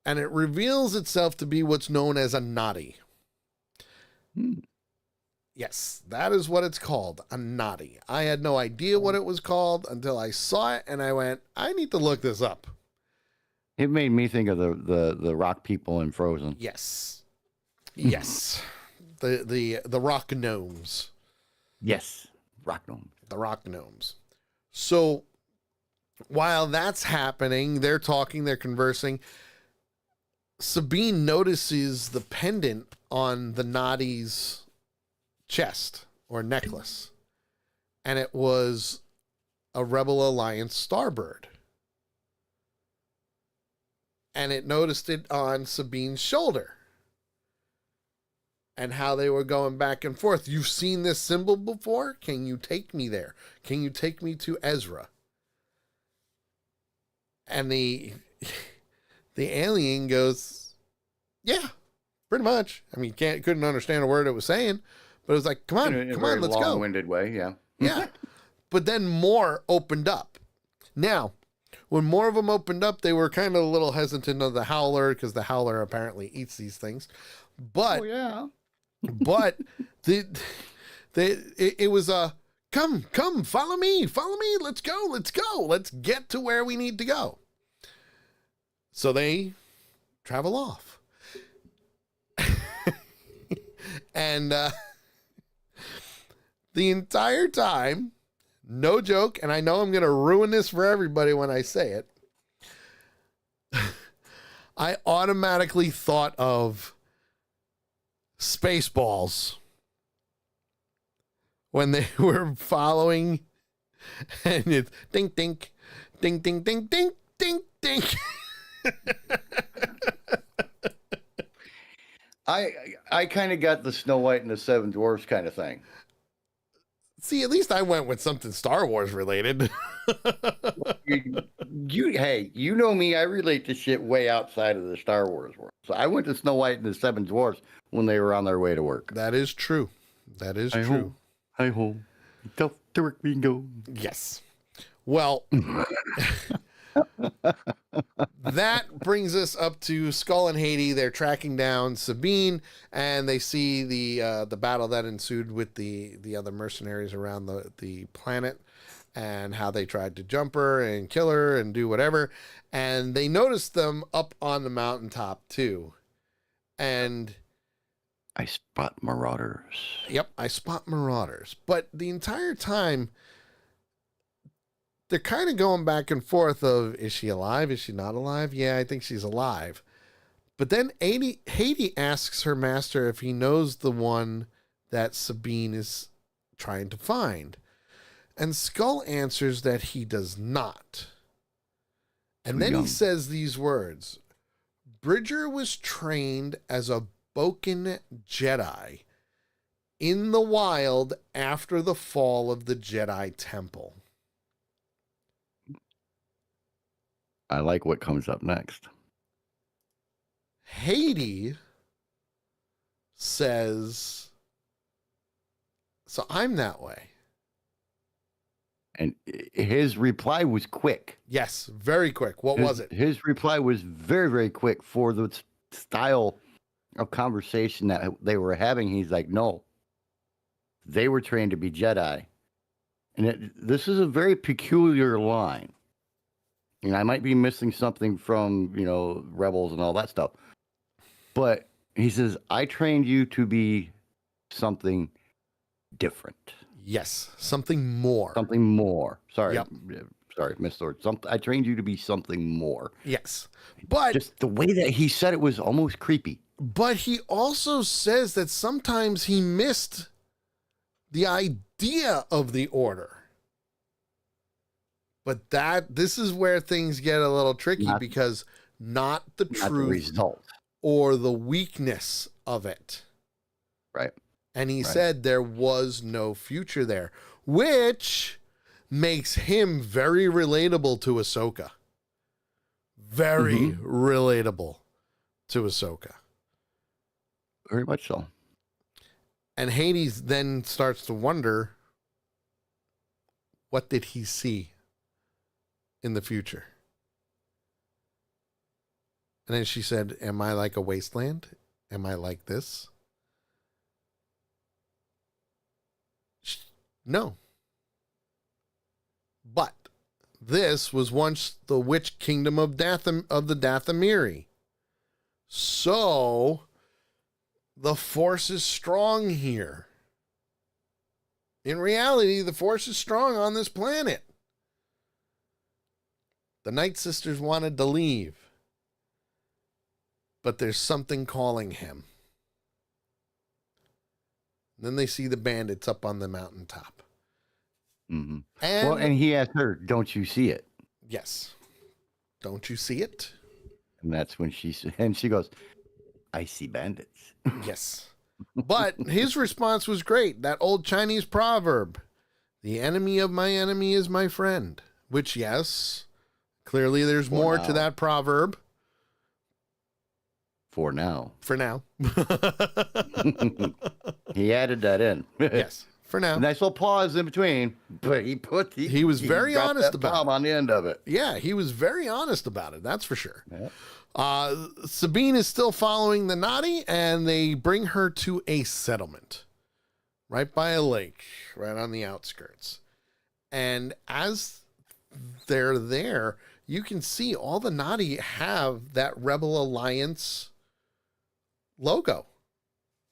and it reveals itself to be what's known as a Nadi. Yes, that is what it's called, a Nadi. I had no idea what it was called until I saw it and I went, I need to look this up. It made me think of the rock people in Frozen. Yes. Yes. The rock gnomes. Yes. Rock gnomes. The rock gnomes. So while that's happening, they're talking, they're conversing. Sabine notices the pendant on the Nadi's chest or necklace. And it was a Rebel Alliance Starbird. And it noticed it on Sabine's shoulder. And how they were going back and forth. You've seen this symbol before? Can you take me there? Can you take me to Ezra? And the alien goes, yeah, pretty much. I mean, couldn't understand a word it was saying, but it was like, come on, let's go. Long-winded way, yeah. Yeah. But then more opened up. Now, when more of them opened up, they were kind of a little hesitant of the Howler because the Howler apparently eats these things. But, but it was a come, follow me, let's go, let's get to where we need to go. So they travel off. And the entire time, no joke, and I know I'm going to ruin this for everybody when I say it, I automatically thought of Spaceballs when they were following, and it's ding, ding, ding, ding, ding, ding, ding, ding. I kind of got the Snow White and the Seven Dwarfs kind of thing. See, at least I went with something Star Wars related. You know me, I relate to shit way outside of the Star Wars world. So I went to Snow White and the Seven Dwarfs when they were on their way to work. That is true. True. Hi ho. Tough to work we can go. Yes. Well, that brings us up to Skull and Haiti. They're tracking down Sabine, and they see the battle that ensued with the other mercenaries around the planet, and how they tried to jump her and kill her and do whatever. And they noticed them up on the mountaintop too. And I spot marauders. yep, I spot marauders. But the entire time, they're kind of going back and forth of, is she alive? Is she not alive? Yeah, I think she's alive. But then Haiti asks her master if he knows the one that Sabine is trying to find. And Skull answers that he does not. And then he says these words: Bridger was trained as a Boken Jedi in the wild after the fall of the Jedi Temple. I like what comes up next. Haiti says, so I'm that way. And his reply was quick. Yes, very quick. What was it? His reply was very, very quick for the style of conversation that they were having. He's like, no, they were trained to be Jedi. And this is a very peculiar line. And I might be missing something from, Rebels and all that stuff. But he says, I trained you to be something different. Yes, something more. Something more. Sorry. Yep. Sorry, Miss Lord. I trained you to be something more. Yes. But just the way that he said it was almost creepy. But he also says that sometimes he missed the idea of the order. But this is where things get a little tricky, because not the truth the result or the weakness of it. Right. And he said there was no future there, which makes him very relatable to Ahsoka. Very relatable to Ahsoka. Very much so. And Hades then starts to wonder, what did he see in the future? And then she said, am I like a wasteland? Am I like this? No. But this was once the witch kingdom of the Dathomiri. So the Force is strong here. In reality, the Force is strong on this planet. The Night Sisters wanted to leave, but there's something calling him. Then they see the bandits up on the mountaintop. Mm-hmm. And he asked her, don't you see it? Yes. Don't you see it? And that's when she goes, I see bandits. Yes. But his response was great. That old Chinese proverb, the enemy of my enemy is my friend. Which, yes, clearly there's more to that proverb. For now. He added that in. Yes, for now. Nice little pause in between, but he was very honest about it. On the end of it. Yeah, he was very honest about it. That's for sure. Yeah. Sabine is still following the Nadi, and they bring her to a settlement right by a lake, right on the outskirts. And as they're there, you can see all the Nadi have that Rebel Alliance logo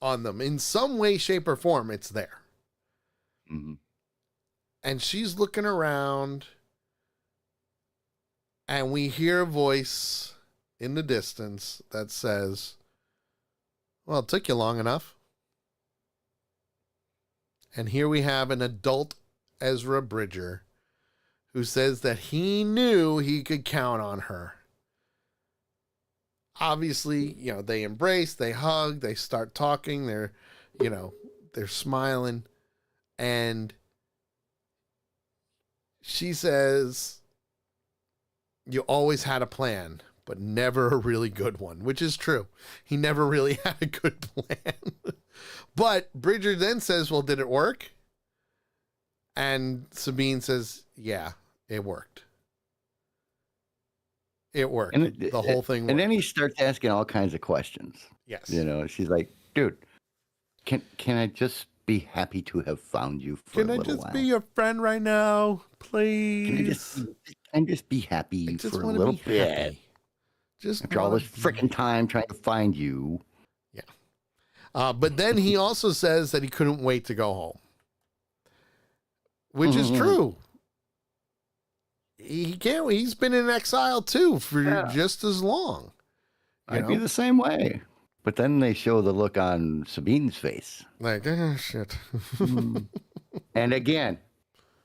on them. In some way, shape, or form, it's there. Mm-hmm. And she's looking around, and we hear a voice in the distance that says, well, it took you long enough. And here we have an adult Ezra Bridger who says that he knew he could count on her. Obviously, they embrace, they hug, they start talking, they're smiling. And she says, you always had a plan, but never a really good one, which is true. He never really had a good plan. But Bridger then says, well, did it work? And Sabine says, yeah, it worked. It worked. And The whole thing worked. And then he starts asking all kinds of questions. Yes. You know, she's like, dude, can I just be happy to have found you for a little while? Can I just be your friend right now, please? Can I just be happy for a little bit? Happy. Just after all this freaking time trying to find you. Yeah. But then he also says that he couldn't wait to go home, which is true. He can't. He's been in exile too for just as long. I'd be the same way. But then they show the look on Sabine's face. Like, oh, shit. And again,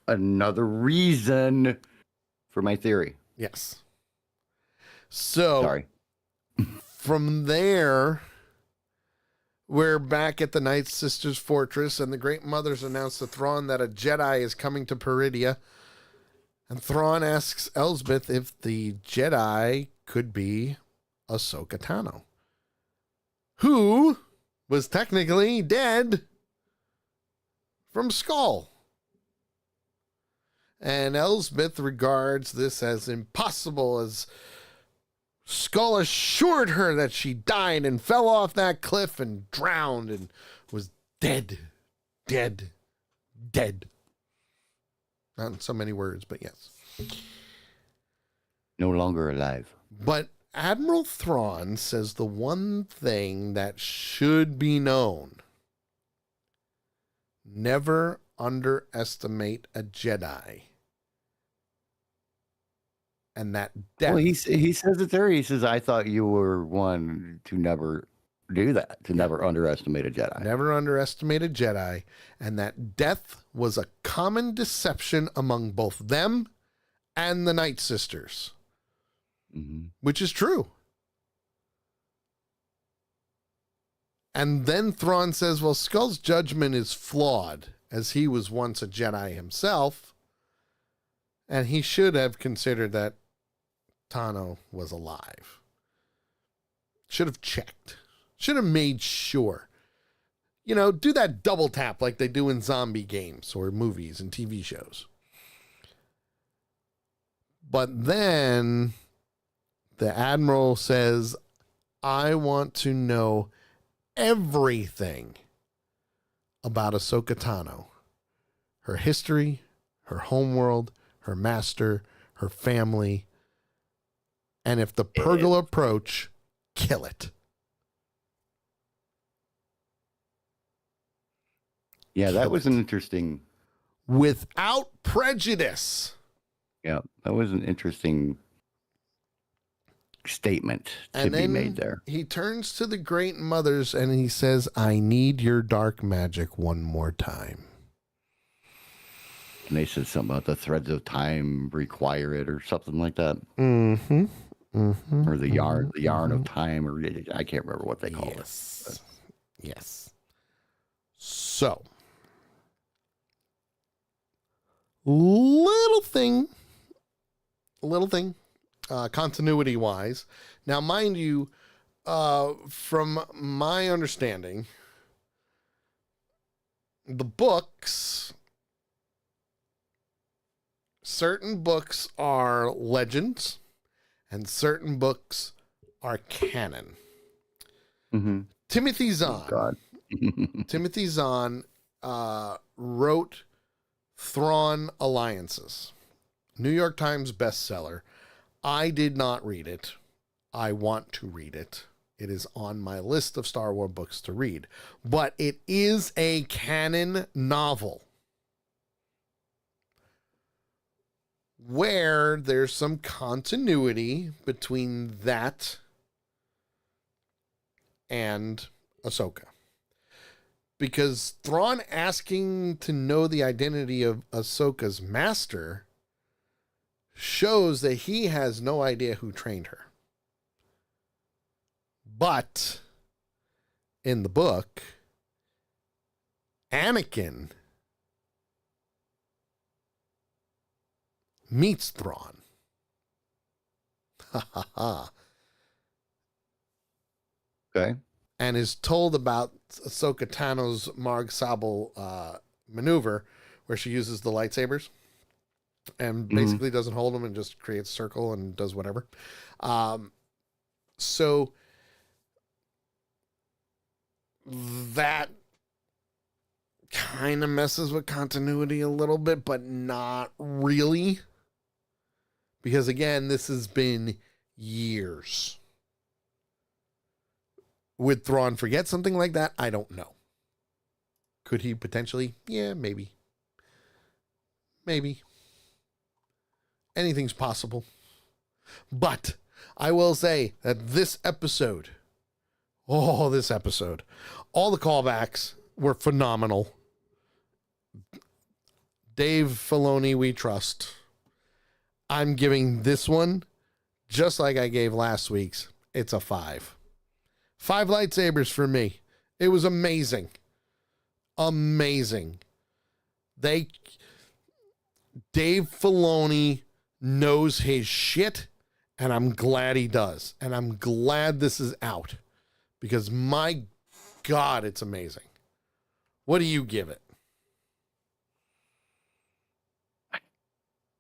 another reason for my theory. Yes. So, sorry. From there, we're back at the Night Sisters Fortress, and the Great Mothers announce to Thrawn that a Jedi is coming to Peridia. And Thrawn asks Elsbeth if the Jedi could be Ahsoka Tano, who was technically dead from Skull. And Elsbeth regards this as impossible, as Skull assured her that she died and fell off that cliff and drowned and was dead. Not in so many words, but yes. No longer alive. But Admiral Thrawn says the one thing that should be known: never underestimate a Jedi. And that death. Well, he says it there. He says, I thought you were one to never do that, to never underestimate a Jedi. Never underestimate a Jedi. And that death was a common deception among both them and the Night Sisters. Mm-hmm. Which is true. And then Thrawn says, well, Skull's judgment is flawed, as he was once a Jedi himself, and he should have considered that Tano was alive. Should have checked. Should have made sure. You know, do that double tap like they do in zombie games or movies and TV shows. But then the Admiral says, I want to know everything about Ahsoka Tano. Her history, her homeworld, her master, her family. And if the Purgle approach, kill it. Yeah, that was an interesting... Without prejudice. Yeah, that was an interesting statement to be made there. He turns to the Great Mothers and he says, I need your dark magic one more time. And they said something about the threads of time require it or something like that. Mm-hmm. Mm-hmm. Or the yarn of time, or I can't remember what they called it. Yes. So, little thing, continuity wise. Now, mind you, from my understanding, the books, certain books are legends and certain books are canon. Mm-hmm. Timothy Zahn. Oh, God. Timothy Zahn wrote Thrawn Alliances, New York Times bestseller. I did not read it. I want to read it. It is on my list of Star Wars books to read. But it is a canon novel where there's some continuity between that and Ahsoka. Because Thrawn asking to know the identity of Ahsoka's master shows that he has no idea who trained her. But in the book, Anakin meets Thrawn. Ha ha ha. Okay. And is told about Ahsoka Tano's Marg Sabal maneuver where she uses the lightsabers. and basically doesn't hold him and just creates a circle and does whatever. So that kind of messes with continuity a little bit, but not really. Because again, this has been years. Would Thrawn forget something like that? I don't know. Could he potentially? Yeah, maybe. Maybe. Anything's possible. But I will say that this episode, all the callbacks were phenomenal. Dave Filoni, we trust. I'm giving this one, just like I gave last week's, it's a 5. 5 lightsabers for me. It was amazing. Amazing. Dave Filoni knows his shit, and I'm glad he does. And I'm glad this is out, because my God, it's amazing. What do you give it?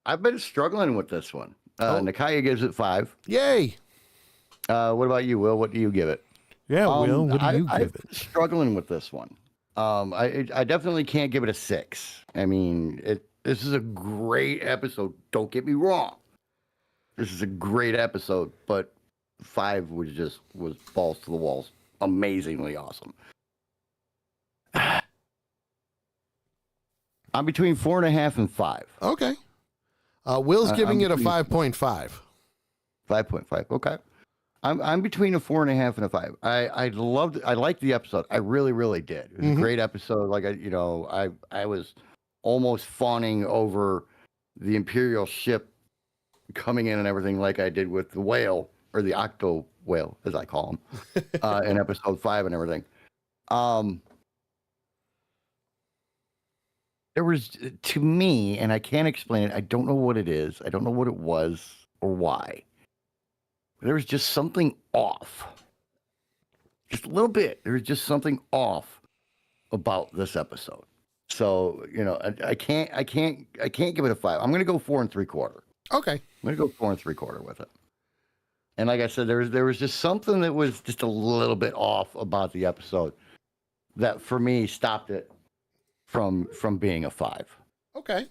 I've been struggling with this one. Nakaya gives it 5. Yay. What about you, Will? What do you give it? Yeah, Will, what do you give it? Struggling with this one. I definitely can't give it a 6. I mean, this is a great episode. Don't get me wrong. This is a great episode, but 5 was balls to the walls. Amazingly awesome. I'm between 4.5 and 5. Okay. Will's giving it a 5.5. 5.5. Okay. I'm between a 4.5 and a 5. I liked the episode. I really, really did. It was a great episode. Like I was almost fawning over the Imperial ship coming in and everything, like I did with the whale, or the octo whale, as I call him, in episode 5 and everything. There was, to me, and I can't explain it. I don't know what it is. I don't know what it was or why. There was just something off. Just a little bit. There was just something off about this episode. So, I can't give it a 5. I'm going to go 4 3/4. Okay. I'm going to go 4 3/4 with it. And like I said, there was just something that was just a little bit off about the episode that, for me, stopped it from being a 5. Okay.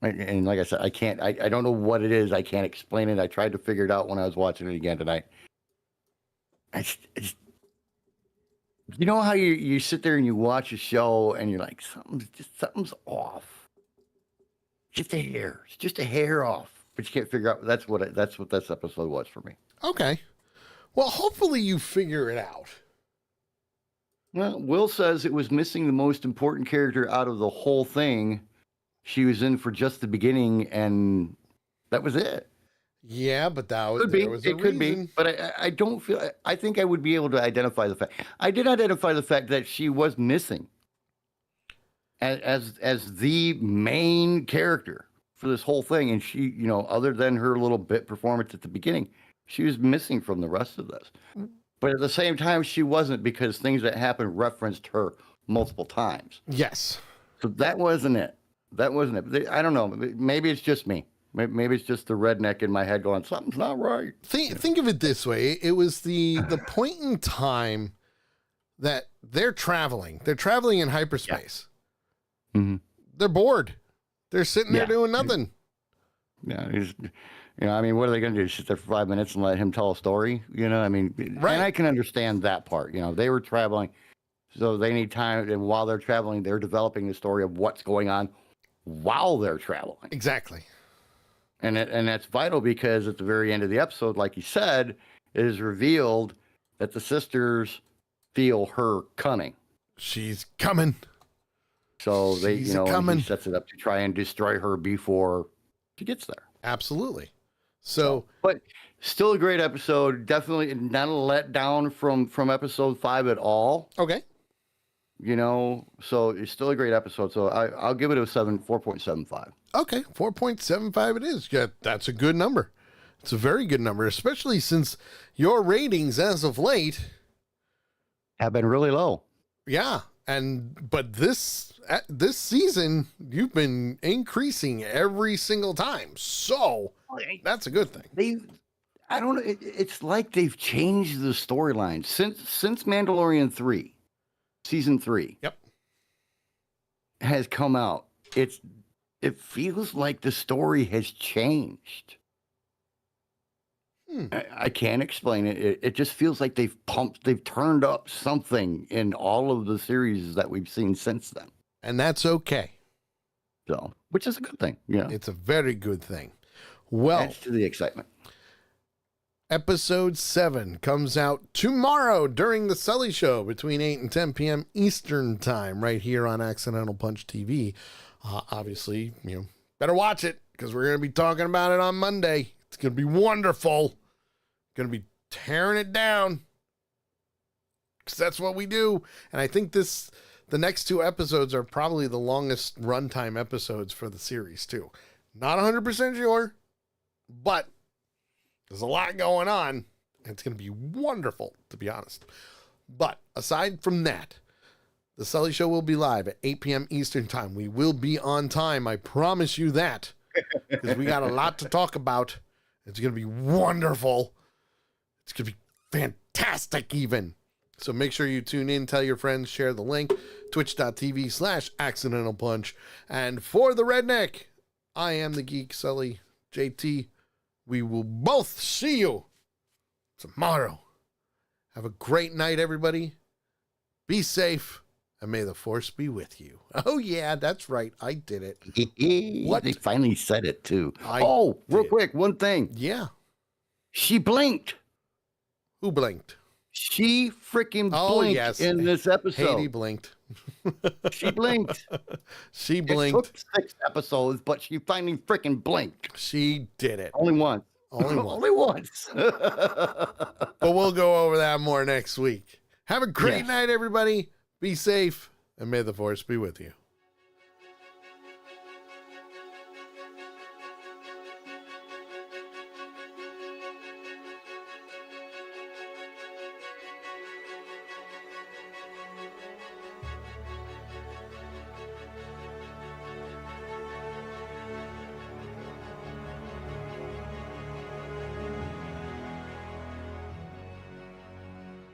And like I said, I don't know what it is. I can't explain it. I tried to figure it out when I was watching it again tonight. I just you know how you sit there and you watch a show and you're like, something's off. Just a hair. It's just a hair off. But you can't figure out. That's what this episode was for me. Okay. Well, hopefully you figure it out. Well, Will says it was missing the most important character out of the whole thing. She was in for just the beginning, and that was it. Yeah, but that was, it could be, but I don't feel. I think I would be able to identify the fact. I did identify the fact that she was missing as the main character for this whole thing, and she, other than her little bit performance at the beginning, she was missing from the rest of this. But at the same time, she wasn't, because things that happened referenced her multiple times. Yes. So that wasn't it. That wasn't it. I don't know. Maybe it's just me. Maybe it's just the redneck in my head going, something's not right. Think of it this way. It was the point in time that they're traveling. They're traveling in hyperspace. Yeah. Mm-hmm. They're bored. They're sitting there doing nothing. Yeah. I mean, what are they going to do? Sit there for 5 minutes and let him tell a story? Right. And I can understand that part. They were traveling, so they need time. And while they're traveling, they're developing the story of what's going on while they're traveling. Exactly. And that's vital, because at the very end of the episode, like you said, it is revealed that the sisters feel her coming. She's coming. So he sets it up to try and destroy her before she gets there. Absolutely. So, but still a great episode. Definitely not a letdown from episode 5 at all. Okay. So it's still a great episode. So I'll give it a 4.75. Okay, 4.75 it is. Yeah, that's a good number. It's a very good number, especially since your ratings as of late have been really low. Yeah, But this season, you've been increasing every single time. So that's a good thing. I don't know. It's like they've changed the storyline since Mandalorian 3, season 3. Yep. Has come out. It feels like the story has changed. I can't explain it. It just feels like they've turned up something in all of the series that we've seen since then. And that's okay. So, which is a good thing. Yeah. It's a very good thing. Well, adds to the excitement. Episode 7 comes out tomorrow during the Sully Show between 8 and 10 p.m. Eastern Time right here on Accidental Punch TV. Obviously, better watch it because we're going to be talking about it on Monday. It's going to be wonderful. Going to be tearing it down because that's what we do. And I think the next 2 episodes are probably the longest runtime episodes for the series too. Not 100% sure, but there's a lot going on. It's going to be wonderful, to be honest. But aside from that, the Sully Show will be live at 8 p.m. Eastern Time. We will be on time. I promise you that. Because we got a lot to talk about. It's going to be wonderful. It's going to be fantastic even. So make sure you tune in, tell your friends, share the link, twitch.tv/Accidental Punch. And for the Redneck, I am the Geek Sully, JT. We will both see you tomorrow. Have a great night, everybody. Be safe, and may the Force be with you. Oh, yeah, that's right. I did it. What? They finally said it, too. Real quick, one thing. Yeah. She blinked. Who blinked? She freaking blinked in this episode. Haiti blinked. She blinked. She blinked. It took 6 episodes, but she finally freaking blinked. She did it. Only once. Only once. But we'll go over that more next week. Have a great night, everybody. Be safe, and may the Force be with you.